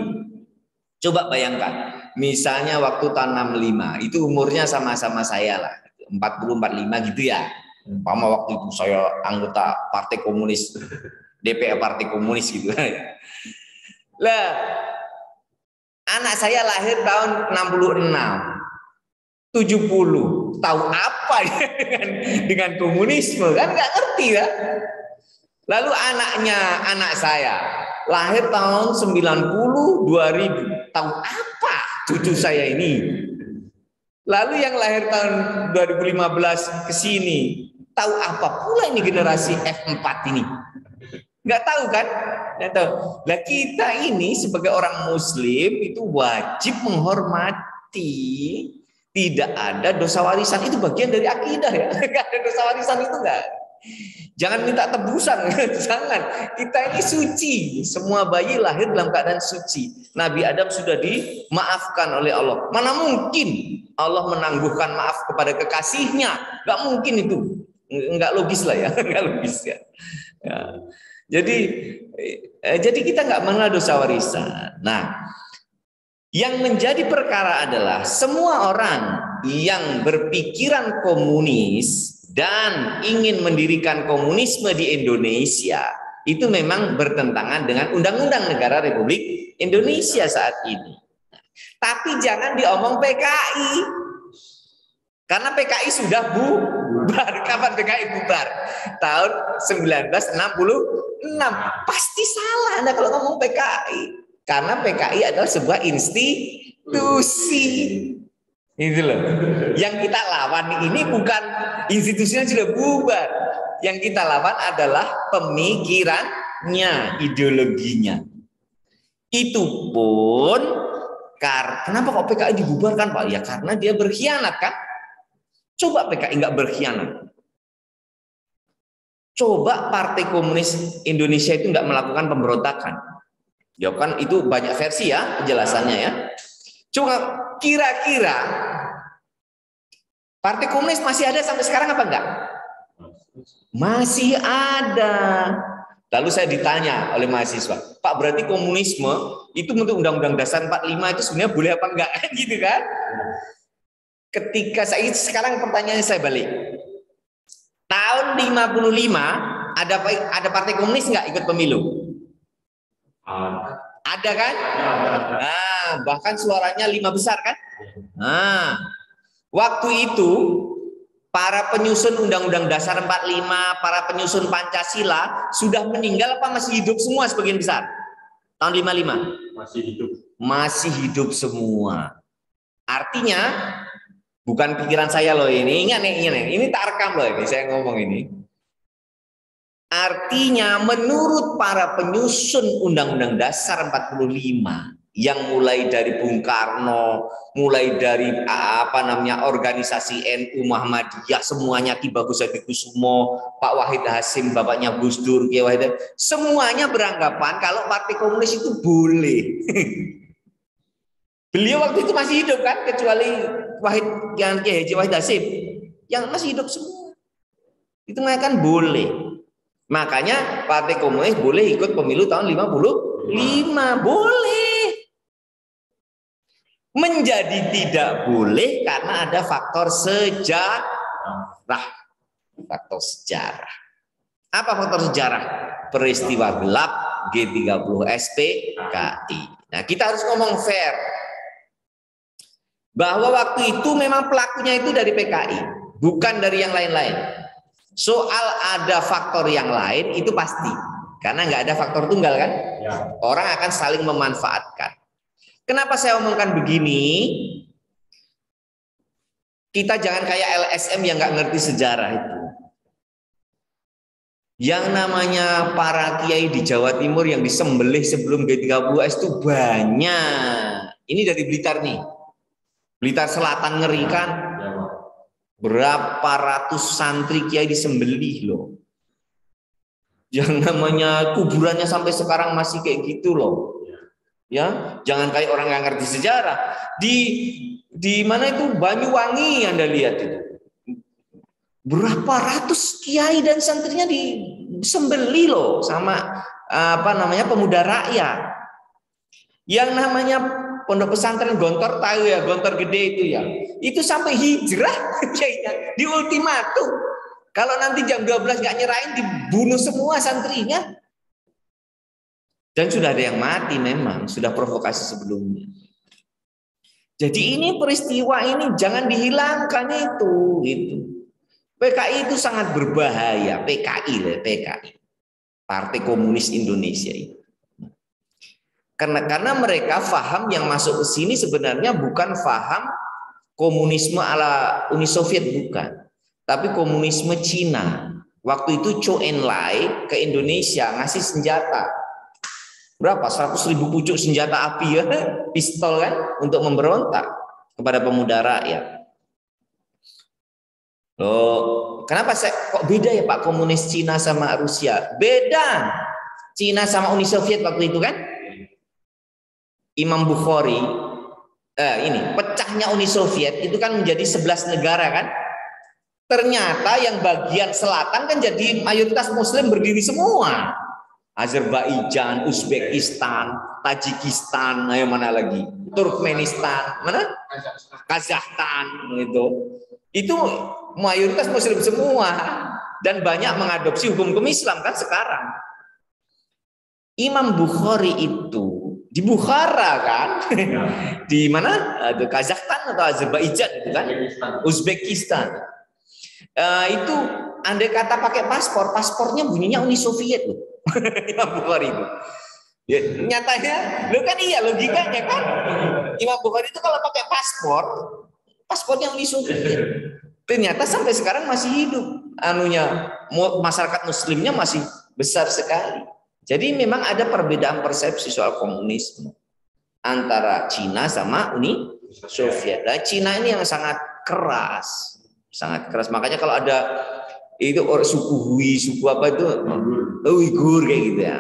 Coba bayangkan. Misalnya waktu tahun 65, itu umurnya sama-sama saya lah. 40-45 gitu ya. Umpama waktu itu saya anggota Partai Komunis, DPR Partai Komunis gitu. Lah, anak saya lahir tahun 66, 70, tahu apa ya dengan komunisme, kan nggak ngerti ya. Lalu anak saya lahir tahun 90, 2000, tahu apa cucu saya ini. Lalu yang lahir tahun 2015 ke sini, tahu apa pula ini generasi F4 ini? Nggak tahu kan? Nggak tahu. Nah, kita ini sebagai orang Muslim itu wajib menghormati. Tidak ada dosa warisan, itu bagian dari akidah ya. Nggak ada dosa warisan itu nggak. Jangan minta tebusan, jangan. Kita ini suci, semua bayi lahir dalam keadaan suci. Nabi Adam sudah dimaafkan oleh Allah. Mana mungkin Allah menangguhkan maaf kepada kekasihnya? Gak mungkin itu, nggak logis lah ya, nggak logis ya. Jadi kita nggak mengenal dosa warisan. Nah, yang menjadi perkara adalah semua orang yang berpikiran komunis dan ingin mendirikan komunisme di Indonesia itu memang bertentangan dengan Undang-Undang Negara Republik Indonesia saat ini. Tapi jangan diomong PKI. Karena PKI sudah bubar. Kapan PKI bubar? Tahun 1966. Pasti salah Anda kalau ngomong PKI. Karena PKI adalah sebuah institusi. Itu loh. Yang kita lawan ini bukan institusinya sudah bubar. Yang kita lawan adalah pemikirannya, ideologinya. Itu pun kenapa kok PKI dibubarkan Pak? Ya karena dia berkhianat kan. Coba PKI nggak berkhianat. Coba Partai Komunis Indonesia itu nggak melakukan pemberontakan. Ya kan itu banyak versi ya penjelasannya ya. Coba kira-kira Partai Komunis masih ada sampai sekarang apa enggak? Masih ada. Lalu saya ditanya oleh mahasiswa, Pak berarti komunisme itu untuk Undang-Undang Dasar 45 itu sebenarnya boleh apa enggak? Gitu kan? Ketika sekarang pertanyaannya saya balik. Tahun 55 ada Partai Komunis enggak ikut pemilu? Ada kan? Nah, bahkan suaranya 5 besar kan? Nah, waktu itu para penyusun Undang-Undang Dasar 45, para penyusun Pancasila sudah meninggal apa masih hidup semua sebagian besar? Tahun 55? Masih hidup. Masih hidup semua. Artinya bukan pikiran saya loh ini. Ingat nih, ini tak rekam loh ini saya ngomong ini. Artinya menurut para penyusun Undang-Undang Dasar 45 yang mulai dari Bung Karno, mulai dari organisasi NU Muhammadiyah semuanya, Ki Bagus Hadikusumo, Pak Wahid Hasim, bapaknya Gus Dur, Ki Wahid, semuanya beranggapan kalau Partai Komunis itu boleh. Beliau waktu itu masih hidup kan, kecuali Kiai Haji Wahid Hasyim yang masih hidup semua. Itu mengatakan boleh. Makanya Partai Komunis boleh ikut pemilu tahun 55, boleh. Menjadi tidak boleh karena ada faktor sejarah. Faktor sejarah. Apa faktor sejarah? Peristiwa gelap G30 SPKI. Nah, kita harus ngomong fair. Bahwa waktu itu memang pelakunya itu dari PKI, bukan dari yang lain-lain. Soal ada faktor yang lain itu pasti. Karena nggak ada faktor tunggal kan? Ya. Orang akan saling memanfaatkan. Kenapa saya omongkan begini? Kita jangan kayak LSM yang nggak ngerti sejarah itu. Yang namanya para kiai di Jawa Timur yang disembelih sebelum G30S itu banyak. Ini dari Blitar nih. Blitar Selatan ngeri kan? Berapa ratus santri kiai disembelih loh. Yang namanya kuburannya sampai sekarang masih kayak gitu loh. Ya, jangan kayak orang yang ngerti sejarah. Di mana itu Banyuwangi Anda lihat itu. Berapa ratus kiai dan santrinya disembelih loh sama pemuda rakyat. Yang namanya pondok pesantren Gontor tahu ya, Gontor gede itu ya. Itu sampai hijrah kiainya di ultimatum. Kalau nanti jam 12 nggak nyerahin dibunuh semua santrinya. Dan sudah ada yang mati memang, sudah provokasi sebelumnya. Jadi ini peristiwa ini jangan dihilangkan itu, gitu. PKI itu sangat berbahaya, PKI, Partai Komunis Indonesia itu. Karena mereka faham yang masuk ke sini sebenarnya bukan faham komunisme ala Uni Soviet, bukan, tapi komunisme Cina. Waktu itu Chou Enlai ke Indonesia ngasih senjata. Berapa? 100.000 pucuk senjata api ya, pistol kan, untuk memberontak kepada pemuda rakyat. Loh, kenapa kok beda ya Pak komunis Cina sama Rusia? Beda. Cina sama Uni Soviet waktu itu kan. Imam Bukhari, pecahnya Uni Soviet itu kan menjadi 11 negara kan. Ternyata yang bagian selatan kan jadi mayoritas Muslim berdiri semua. Azerbaijan, Uzbekistan, Tajikistan, mana lagi? Turkmenistan, mana? Kazakhstan itu mayoritas Muslim semua dan banyak mengadopsi hukum Islam kan sekarang. Imam Bukhari itu di Bukhara kan, di mana? Kazakhstan atau Azerbaijan itu kan? Uzbekistan. Itu andai kata pakai paspornya bunyinya Uni Soviet loh. Imam Bukhari itu. Ya, nyatanya, lo kan iya logikanya kan. Imam Bukhari itu kalau pakai paspornya Uni Soviet. Ternyata sampai sekarang masih hidup. Masyarakat Muslimnya masih besar sekali. Jadi memang ada perbedaan persepsi soal komunisme antara Cina sama Uni Soviet. Nah, Cina ini yang sangat keras. Makanya kalau ada itu suku Hui, suku apa itu Uighur kayak gitu ya.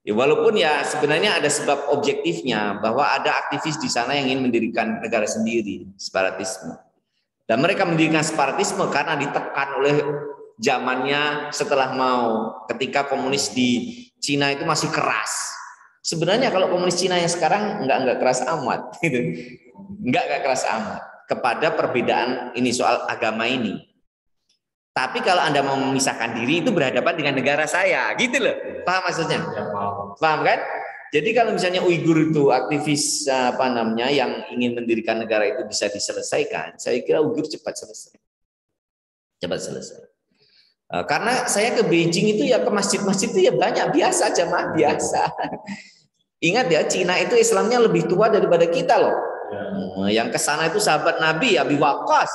Walaupun ya sebenarnya ada sebab objektifnya bahwa ada aktivis di sana yang ingin mendirikan negara sendiri, separatisme. Dan mereka mendirikan separatisme karena ditekan oleh zamannya setelah ketika komunis di Cina itu masih keras. Sebenarnya kalau komunis Cina yang sekarang enggak keras amat gitu. Enggak keras amat kepada perbedaan ini soal agama ini. Tapi kalau Anda mau memisahkan diri itu berhadapan dengan negara saya, gitu loh. Paham maksudnya? Paham kan? Jadi kalau misalnya Uighur itu aktivis yang ingin mendirikan negara itu bisa diselesaikan, saya kira Uighur cepat selesai. Karena saya ke Beijing itu ya ke masjid-masjid itu ya banyak biasa jamaah biasa. Ingat ya, Cina itu Islamnya lebih tua daripada kita loh. Yang ke sana itu sahabat Nabi Abi Waqqas.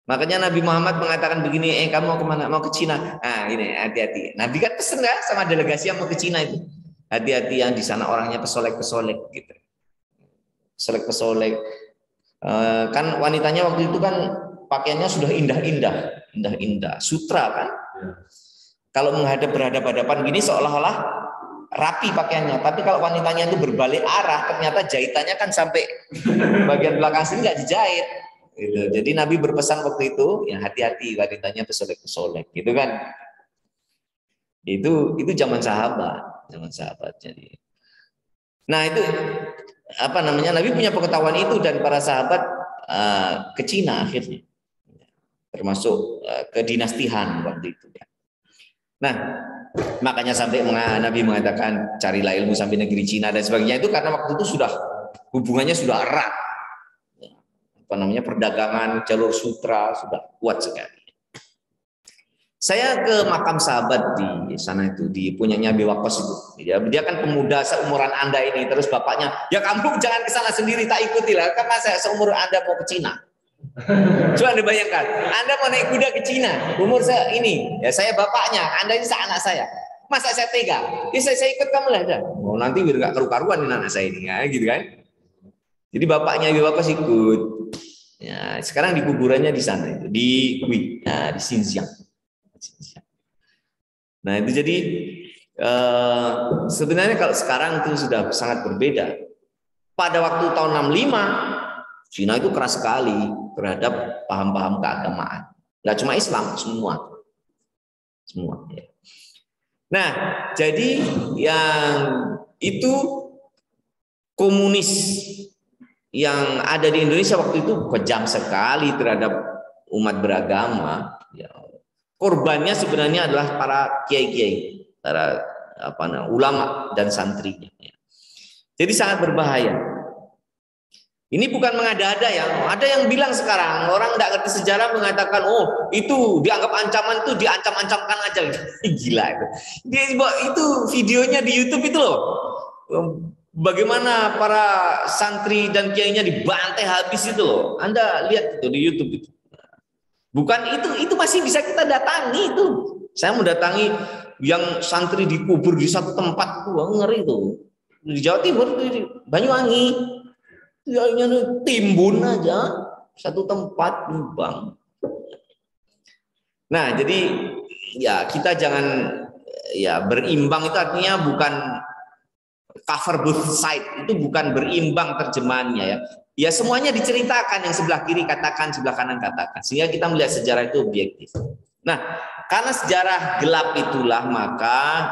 Makanya Nabi Muhammad mengatakan begini, kamu mau kemana? Mau ke Cina. Nah ini hati-hati. Nabi kan pesen ya sama delegasi yang mau ke Cina itu. Hati-hati yang di sana orangnya pesolek-pesolek gitu. Pesolek-pesolek. Kan wanitanya waktu itu kan pakaiannya sudah indah-indah. Sutra kan. Kalau berhadapan-hadapan gini seolah-olah rapi pakaiannya. Tapi kalau wanitanya itu berbalik arah, ternyata jahitannya kan sampai bagian belakang sini nggak dijahit. Gitu. Jadi Nabi berpesan waktu itu, ya hati-hati wanitanya pesolek-pesolek, gitu kan? Itu zaman sahabat. Jadi, nah itu apa namanya? Nabi punya pengetahuan itu dan para sahabat ke Cina akhirnya, termasuk ke dinasti Han waktu itu. Nah, makanya sampai Nabi mengatakan carilah ilmu sampai negeri Cina dan sebagainya itu karena waktu itu sudah hubungannya sudah erat. Apa namanya, perdagangan jalur sutra sudah kuat sekali. Saya ke makam sahabat di sana itu, di punyanya Abi Waqqas itu. Dia kan pemuda seumuran Anda ini, terus bapaknya, ya kamu jangan ke sana sendiri, tak ikutilah, karena saya seumur Anda mau ke Cina. Coba Anda bayangkan, Anda mau naik kuda ke Cina, umur saya ini, ya saya bapaknya, Anda ini anak saya. Masa saya tega? Ya saya ikut kamu lah. Oh, nanti biar nggak karu-karuan ini anak saya ini, ya, gitu kan? Jadi bapaknya Abi Waqqas ikut. Ya, sekarang di kuburannya di sana itu, di Gui, nah, di Xinjiang. Nah itu jadi sebenarnya kalau sekarang itu sudah sangat berbeda. Pada waktu tahun 65, Cina itu keras sekali terhadap paham-paham keagamaan. Nggak cuma Islam, semua. Ya. Nah, jadi yang itu komunis yang ada di Indonesia waktu itu kejam sekali terhadap umat beragama. Ya. Korbannya sebenarnya adalah para kiai-kiai, para ulama dan santrinya. Jadi sangat berbahaya. Ini bukan mengada-ada ya. Ada yang bilang sekarang orang tidak ngerti sejarah mengatakan, oh itu dianggap ancaman, itu diancam-ancamkan aja. Gila itu. Itu videonya di YouTube itu loh. Bagaimana para santri dan kiainya dibantai habis itu loh. Anda lihat itu di YouTube itu. Bukan itu masih bisa kita datangi itu. Saya mendatangi yang santri dikubur di satu tempat, ngeri tuh. Di Jawa Timur, di Banyuwangi, ya timbun aja satu tempat lubang. Nah, jadi ya kita jangan ya berimbang itu artinya bukan cover both side, itu bukan berimbang terjemahannya ya. Ya semuanya diceritakan, yang sebelah kiri katakan, sebelah kanan katakan. Sehingga kita melihat sejarah itu objektif. Nah, karena sejarah gelap itulah maka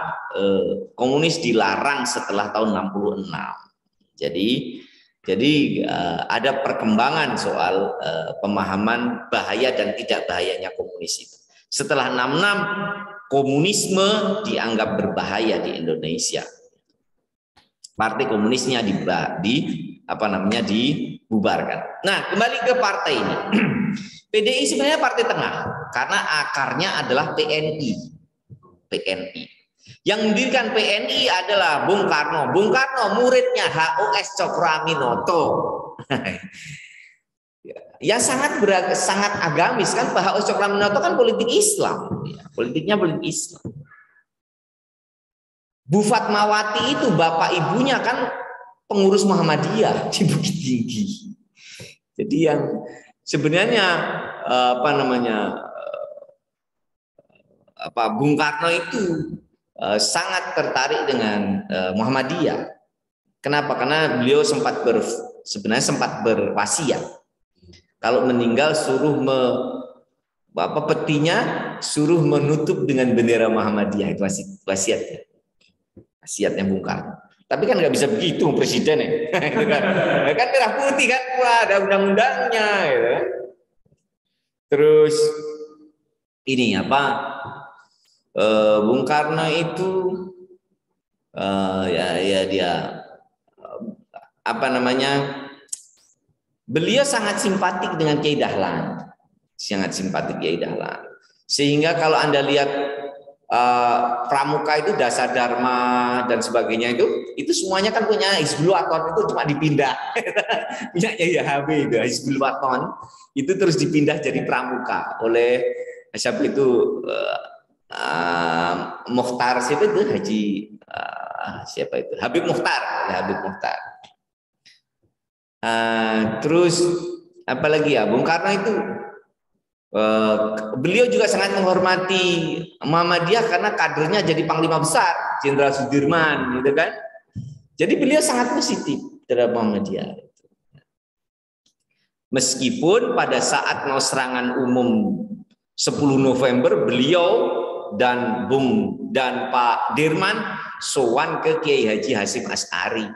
komunis dilarang setelah tahun 66. Jadi ada perkembangan soal pemahaman bahaya dan tidak bahayanya komunis itu. Setelah 66, komunisme dianggap berbahaya di Indonesia. Partai komunisnya dibubarkan. Nah, kembali ke partai ini. PDI sebenarnya partai tengah karena akarnya adalah PNI. Yang mendirikan PNI adalah Bung Karno. Bung Karno muridnya HOS Cokroaminoto. Ya sangat agamis kan, Pak HOS Cokroaminoto kan politik Islam. Politiknya politik Islam. Bu Fatmawati itu bapak ibunya kan pengurus Muhammadiyah di Bukit Tinggi. Jadi yang sebenarnya Bung Karno itu sangat tertarik dengan Muhammadiyah. Kenapa? Karena beliau sempat berwasiat. Kalau meninggal suruh petinya suruh menutup dengan bendera Muhammadiyah, itu wasiatnya. Wasiatnya Bung Karno. Tapi kan nggak bisa begitu presiden ya. Kan merah putih kan, ada undang-undangnya gitu. Terus ini Bung Karno itu beliau sangat simpatik dengan Kiai Dahlan. Sehingga kalau Anda lihat pramuka itu dasar dharma dan sebagainya itu semuanya kan punya Hizbul Wathon, itu cuma dipindah punya YHB itu Hizbul Wathon itu terus dipindah jadi pramuka oleh siapa itu Mukhtar siapa itu Haji siapa itu Habib Mukhtar. Terus apalagi ya Bung Karno itu Beliau juga sangat menghormati Muhammadiyah karena kadernya jadi panglima besar, Jenderal Sudirman, gitu kan. Jadi beliau sangat positif terhadap Muhammadiyah. Meskipun pada saat mau serangan umum 10 November beliau dan Pak Dirman sowan ke Kiai Haji Hasyim Asy'ari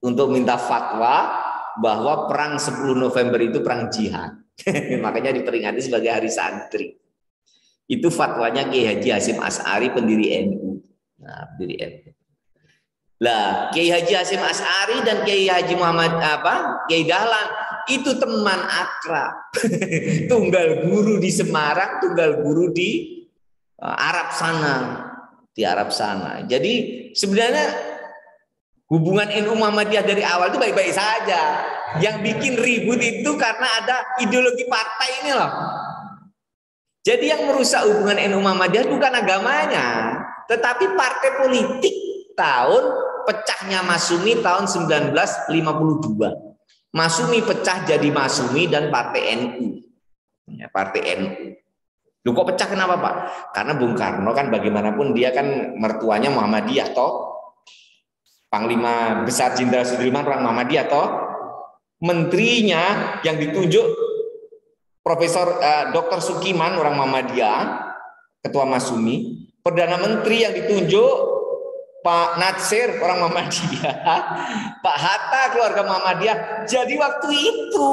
untuk minta fatwa bahwa perang 10 November itu perang jihad. Makanya diperingati sebagai hari santri. Itu fatwanya Kiai Haji Hasyim Asy'ari, pendiri NU. Nah, pendiri NU. Lah, Kiai Haji Hasyim Asy'ari dan Kiai Haji Kiai Dahlan itu teman akrab. Tunggal guru di Semarang, tunggal guru di Arab sana, di Arab sana. Jadi sebenarnya hubungan NU Muhammadiyah dari awal itu baik-baik saja. Yang bikin ribut itu karena ada ideologi partai ini loh. Jadi yang merusak hubungan NU Muhammadiyah bukan agamanya, tetapi partai politik tahun pecahnya Masyumi tahun 1952. Masyumi pecah jadi Masyumi dan Partai NU. Ya, Partai NU. Loh, kok pecah kenapa, Pak? Karena Bung Karno kan bagaimanapun dia kan mertuanya Muhammadiyah toh. Panglima besar Jenderal Sudirman orang Muhammadiyah toh. Menterinya yang ditunjuk Profesor Dr. Sukiman orang Muhammadiyah, Ketua Masyumi. Perdana Menteri yang ditunjuk Pak Natsir orang Muhammadiyah, Pak Hatta keluarga Muhammadiyah. Jadi waktu itu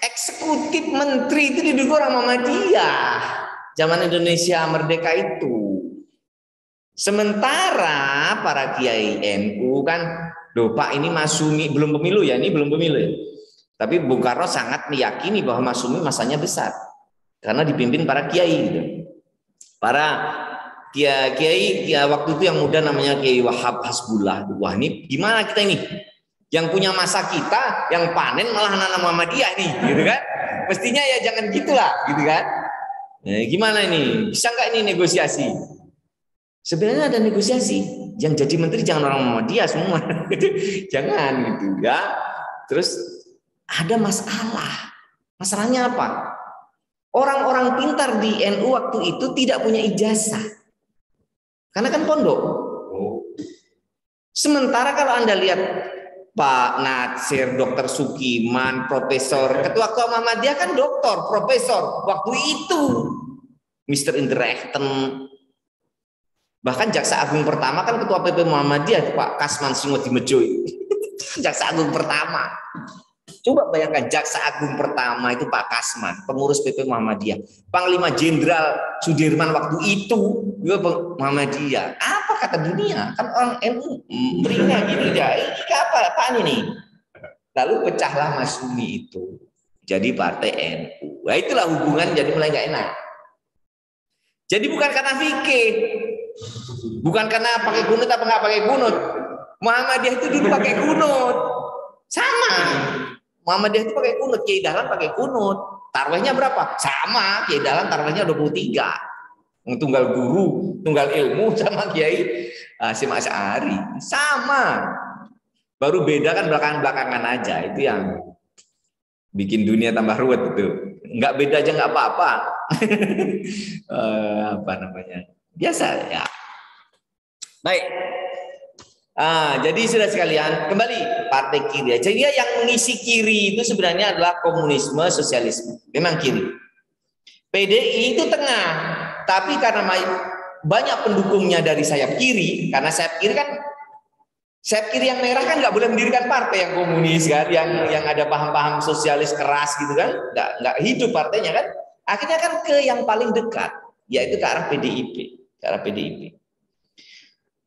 eksekutif menteri itu didukung orang Muhammadiyah. Zaman Indonesia merdeka itu. Sementara para kiai NU kan, loh Pak ini Masyumi belum pemilu ya, ini belum pemilu ya. Tapi Bung Karno sangat meyakini bahwa Masyumi masanya besar karena dipimpin para kiai gitu. Para kiai waktu itu yang muda namanya Kiai Wahab Hasbullah. Wah ini gimana kita ini? Yang punya masa kita, yang panen malah anak Muhammadiyah nih, gitu kan? Mestinya ya jangan gitulah, gitu kan? Nah, gimana ini? Bisa nggak ini negosiasi? Sebenarnya ada negosiasi. Yang jadi menteri jangan orang Muhammadiyah semua, jangan gitu ya. Terus ada masalah. Masalahnya apa? Orang-orang pintar di NU waktu itu tidak punya ijazah. Karena kan pondok. Sementara kalau Anda lihat Pak Natsir, Dr. Sukiman, Profesor, Ketua Muhammadiyah kan doktor, profesor. Waktu itu Mr. Indrechten. Bahkan Jaksa Agung pertama kan Ketua PP Muhammadiyah Pak Kasman Singodimejo. Jaksa Agung pertama. Coba bayangkan Jaksa Agung pertama itu Pak Kasman, pengurus PP Muhammadiyah. Panglima Jenderal Sudirman waktu itu juga Muhammadiyah. Apa kata dunia? Kan orang NU berinya gini ya. Ini apaan ini? Lalu pecahlah Masyumi itu. Jadi partai NU. Nah, itulah hubungan jadi mulai nggak enak. Jadi bukan karena fikih, bukan karena pakai kunut apa nggak pakai kunut. Muhammadiyah itu dulu pakai kunut, sama. Muhammadiyah itu pakai kunut, Kiai Dahlan pakai kunut. Tarwehnya berapa? Sama, Kiai Dahlan tarwehnya 23. Tunggal guru, tunggal ilmu sama Kiai Hasyim Asy'ari. Sama. Baru beda kan belakangan-belakangan aja. Itu yang bikin dunia tambah ruwet itu. Enggak beda aja enggak apa-apa. Apa namanya? Biasa ya. Baik. Jadi sudah sekalian, kembali partai kiri. Jadi yang mengisi kiri itu sebenarnya adalah komunisme, sosialisme. Memang kiri. PDI itu tengah, tapi karena banyak pendukungnya dari sayap kiri, karena sayap kiri kan, sayap kiri yang merah kan nggak boleh mendirikan partai yang komunis kan, yang ada paham-paham sosialis keras gitu kan, nggak hidup partainya kan. Akhirnya kan ke yang paling dekat, yaitu ke arah PDIP, ke arah PDIP.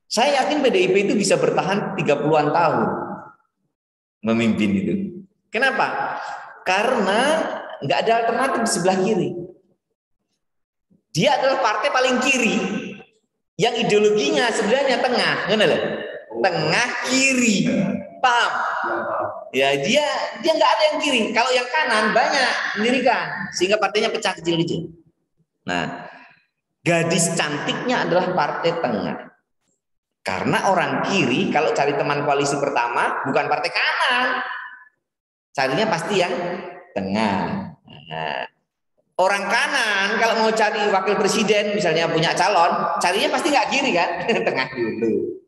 Saya yakin PDIP itu bisa bertahan 30-an tahun memimpin itu. Kenapa? Karena nggak ada alternatif di sebelah kiri. Dia adalah partai paling kiri yang ideologinya sebenarnya tengah, tengah kiri, paham? Ya dia nggak ada yang kiri. Kalau yang kanan banyak mendirikan sehingga partainya pecah kecil-kecil. Nah, gadis cantiknya adalah partai tengah. Karena orang kiri kalau cari teman koalisi pertama bukan partai kanan, carinya pasti yang tengah. Orang kanan kalau mau cari wakil presiden, misalnya punya calon, carinya pasti nggak kiri kan, tengah dulu.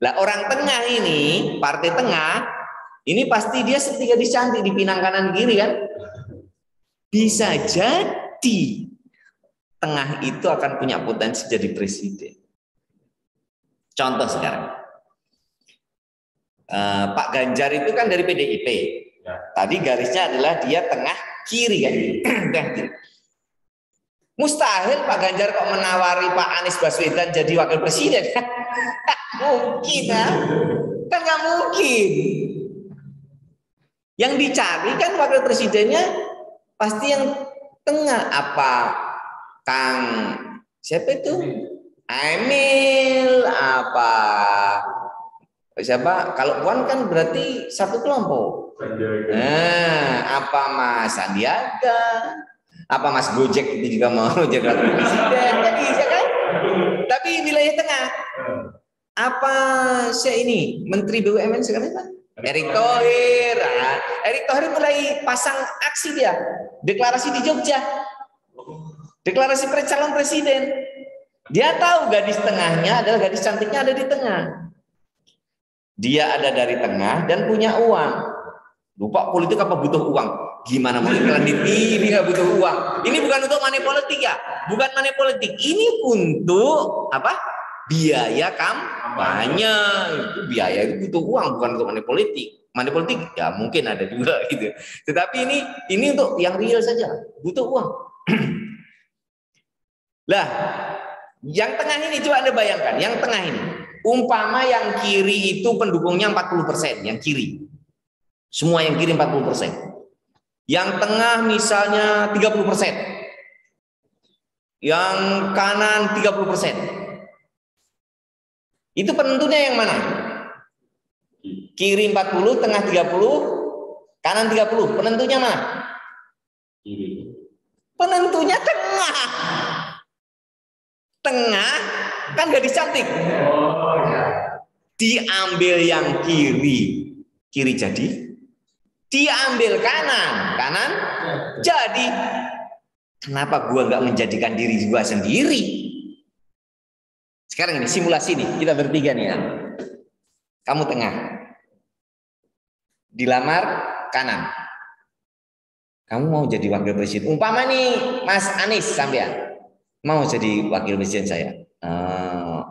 Lah orang tengah ini, partai tengah, ini pasti dia seperti gadis cantik dipinang kanan kiri kan. Bisa jadi tengah itu akan punya potensi jadi presiden. Contoh sekarang, Pak Ganjar itu kan dari PDIP. Tadi garisnya adalah dia tengah kiri kan. Mustahil Pak Ganjar kok menawari Pak Anies Baswedan jadi wakil presiden. Mungkin kan? Kan nggak mungkin. Yang dicari kan wakil presidennya pasti yang tengah. Apa Kang siapa itu? Emil apa? Siapa? Kalau Puan kan berarti satu kelompok. Apa Mas Sandiaga? Apa Mas Gojek itu juga mau jadi wakil presiden? Jadi ya kan? Tapi wilayah tengah. Apa saya ini Menteri BUMN sekarang Pak? Erick Thohir. Erick Thohir mulai pasang aksi dia. Deklarasi di Jogja. Deklarasi calon presiden. Dia tahu gadis tengahnya adalah gadis cantiknya ada di tengah. Dia ada dari tengah dan punya uang. Lupa politik apa butuh uang? Gimana mau iklan di TV nggak butuh uang? Ini bukan untuk money politik ya, bukan money politik. Ini untuk apa? Biaya kampanye. Itu biaya itu butuh uang, bukan untuk money politik. Money politik ya mungkin ada juga gitu. Tetapi ini untuk yang real saja, butuh uang. Lah, yang tengah ini coba Anda bayangkan, yang tengah ini. Umpama yang kiri itu pendukungnya 40%, yang kiri. Semua yang kiri 40%. Yang tengah misalnya 30%. Yang kanan 30%. Itu penentunya yang mana? Kiri 40, tengah 30, kanan 30. Penentunya mana? Kiri. Penentunya tengah. Tengah kan gadis cantik. Diambil yang kiri, kiri jadi. Diambil kanan jadi. Kenapa gua nggak menjadikan diri gua sendiri? Sekarang ini simulasi nih, kita bertiga nih ya. Kamu tengah. Dilamar kanan. Kamu mau jadi wakil presiden. Umpama nih Mas Anies sampean mau jadi wakil presiden saya.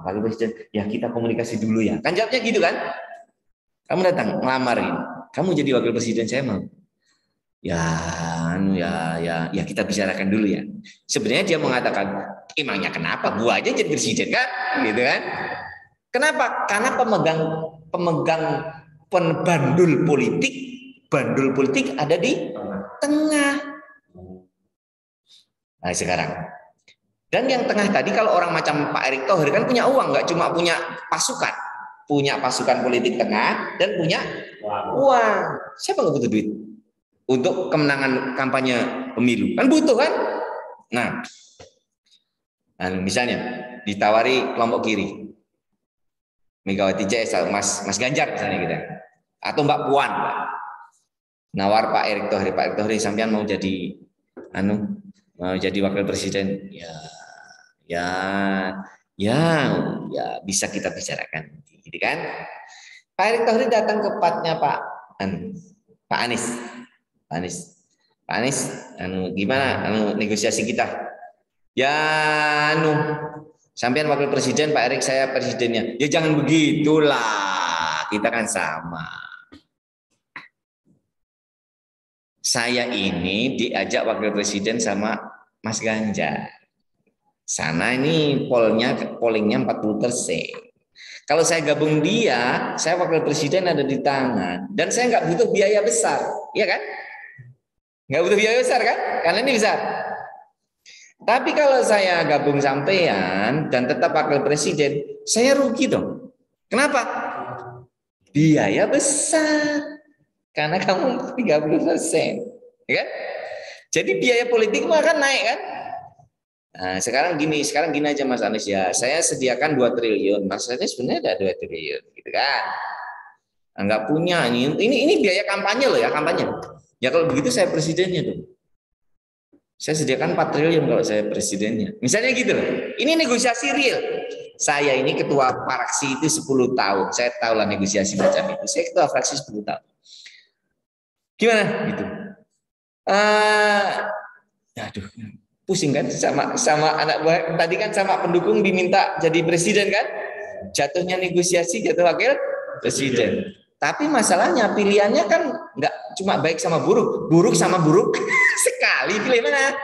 Wakil presiden, ya kita komunikasi dulu ya. Kan jawabnya gitu kan? Kamu datang ngelamar ini. Kamu jadi wakil presiden saya mau. Ya kita bicarakan dulu ya. Sebenarnya dia mengatakan, emangnya kenapa? Gua aja jadi presiden kan? Gitu kan? Kenapa? Karena bandul politik ada di tengah. Nah sekarang. Dan yang tengah tadi kalau orang macam Pak Erick Thohir kan punya uang, nggak cuma punya pasukan. Punya pasukan politik tengah dan punya uang. Siapa nggak butuh duit untuk kemenangan kampanye pemilu? Kan butuh kan? Nah misalnya ditawari kelompok kiri, Megawati CS, Mas Ganjar misalnya gitu, atau Mbak Puan, nawar Pak Erick Thohir, sampean mau jadi wakil presiden, ya bisa kita bicarakan, gitu kan? Pak Erick Thohir datang ke tempatnya Pak Anies. Gimana negosiasi kita? Ya sampean wakil presiden, Pak Erick saya presidennya. Ya jangan begitulah, kita kan sama. Saya ini diajak wakil presiden sama Mas Ganjar. Sana ini pollingnya 40%. Kalau saya gabung dia, saya wakil presiden ada di tangan. Dan saya nggak butuh biaya besar. Iya kan? Nggak butuh biaya besar kan? Karena ini besar. Tapi kalau saya gabung sampean dan tetap wakil presiden, saya rugi dong. Kenapa? Biaya besar. Karena kamu 30%. Ya kan? Jadi biaya politik akan naik kan? Nah, sekarang gini aja Mas Anies ya. Saya sediakan 2 triliun. Mas Anies sebenarnya ada 2 triliun gitu kan. Enggak punya ini biaya kampanye loh ya, kampanye. Ya kalau begitu saya presidennya dong. Saya sediakan 4 triliun kalau saya presidennya. Misalnya gitu loh. Ini negosiasi real. Saya ini ketua fraksi itu 10 tahun. Saya tahu lah negosiasi macam itu. Saya ketua fraksi 10 tahun. Gimana gitu? Aduh, pusing kan sama anak buah. Tadi kan sama pendukung diminta jadi presiden kan? Jatuhnya negosiasi, jatuh wakil presiden. Tapi masalahnya pilihannya kan nggak cuma baik sama buruk, buruk sama buruk sekali. Pilih mana?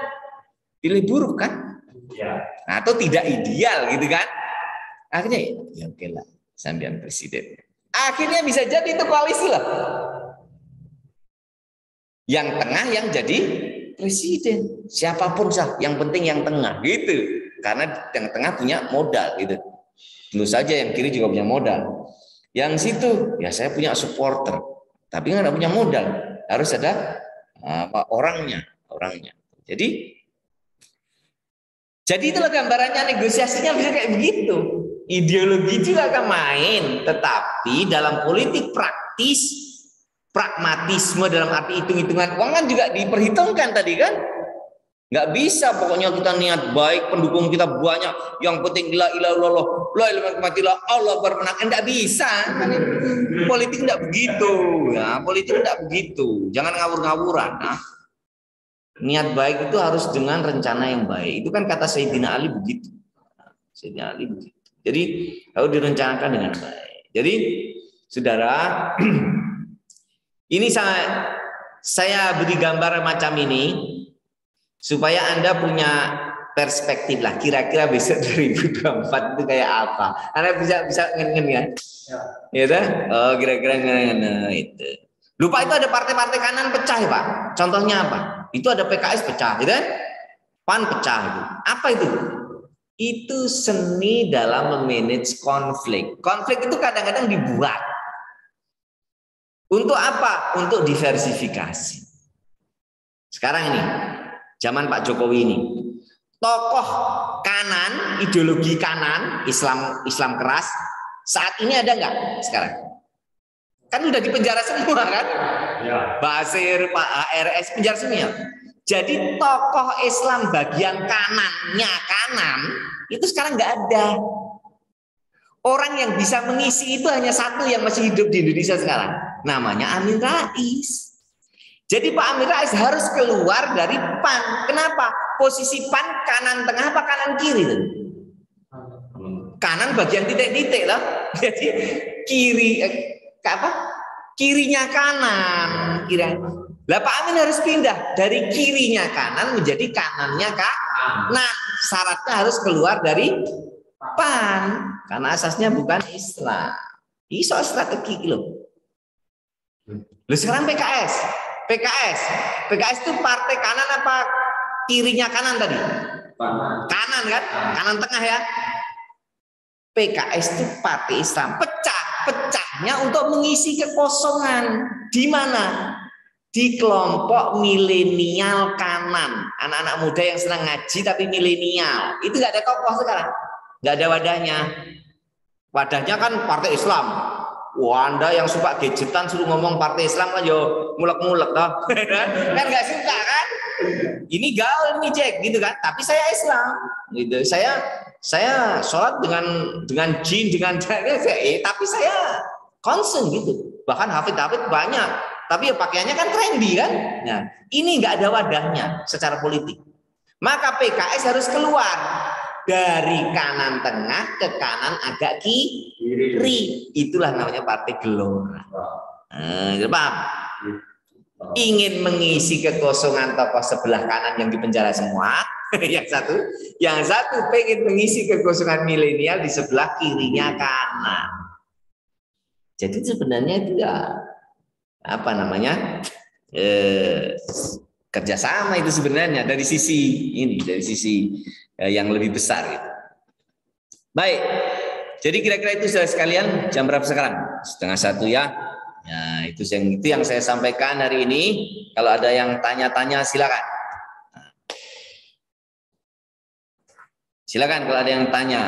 Pilih buruk kan? Ya. Atau tidak ideal gitu kan? Akhirnya ya oke lah, sambian presiden. Akhirnya bisa jadi itu koalisi lah. Yang tengah yang jadi presiden. Siapapun sah, yang penting yang tengah gitu. Karena yang tengah punya modal gitu. Tentu saja yang kiri juga punya modal. Yang situ ya saya punya supporter, tapi nggak punya modal. Harus ada orangnya. Jadi itulah gambarannya, negosiasinya bisa kayak begitu. Ideologi juga akan main, tetapi dalam politik praktis, pragmatisme dalam arti hitung-hitungan uang kan juga diperhitungkan tadi kan. Nggak bisa pokoknya kita niat baik, pendukung kita banyak, yang penting la ilaha illallah, la ilaha illallah, Allah bermenang. Enggak bisa. Politik enggak begitu, ya. Politik enggak begitu. Jangan ngawur-ngawuran. Nah. Niat baik itu harus dengan rencana yang baik. Itu kan kata Sayyidina Ali begitu. Sayyidina Ali begitu. Jadi harus direncanakan dengan baik. Jadi saudara, ini saya beri gambar macam ini supaya Anda punya perspektif lah, kira-kira besok 2024 itu kayak apa. Anda bisa ngen-ngen ya? Ya kan? Oh, kira-kira ngen-ngen itu. Lupa itu ada partai-partai kanan pecah ya Pak. Contohnya apa? Itu ada PKS pecah, gitu kan? PAN pecah itu. Apa itu? Itu seni dalam memanage konflik. Konflik itu kadang-kadang dibuat. Untuk apa? Untuk diversifikasi. Sekarang ini zaman Pak Jokowi ini, tokoh kanan, ideologi kanan, Islam keras, saat ini ada nggak sekarang? Kan udah dipenjara semua kan? Ya. Basir, Pak HRS penjara semua. Jadi tokoh Islam bagian kanannya kanan itu sekarang nggak ada. Orang yang bisa mengisi itu hanya satu yang masih hidup di Indonesia sekarang, namanya Amin Rais. Jadi Pak Amin Rais harus keluar dari PAN. Kenapa? Posisi PAN kanan tengah apa kanan kiri? Kanan bagian titik-titik lah. Jadi kirinya kanan. Lah Pak Amin harus pindah dari kirinya kanan menjadi kanannya kanan. Syaratnya harus keluar dari PAN karena asasnya bukan Islam. Ini soal strategi loh. Sekarang PKS itu partai kanan apa kirinya kanan tadi? Kanan kan? Kanan tengah ya. PKS itu partai Islam. Pecahnya untuk mengisi kekosongan. Di mana? Di kelompok milenial kanan. Anak-anak muda yang senang ngaji tapi milenial. Itu nggak ada tokoh sekarang. Nggak ada wadahnya. Wadahnya kan partai Islam. Wah, Anda yang suka gadgetan suruh ngomong partai Islam kan yo mulek-mulek toh. Kan nggak suka kan? Ini gaul nih Jack gitu kan. Tapi saya Islam gitu. Saya sholat dengan jin dengan tapi saya concern gitu. Bahkan hafid banyak. Tapi ya pakaiannya kan trendy kan. Nah, ini nggak ada wadahnya secara politik. Maka PKS harus keluar dari kanan tengah ke kanan agak kiri. Itulah namanya partai gelora. Paham? Ingin mengisi kekosongan tokoh sebelah kanan yang dipenjara semua. yang satu pengen mengisi kekosongan milenial di sebelah kirinya kanan. Jadi sebenarnya itu ya apa namanya kerjasama itu sebenarnya dari sisi yang lebih besar gitu. Baik, jadi kira-kira itu saudara sekalian, jam berapa sekarang? 12:30 ya. Nah, itu yang saya sampaikan hari ini. Kalau ada yang tanya-tanya silakan. Silakan kalau ada yang tanya.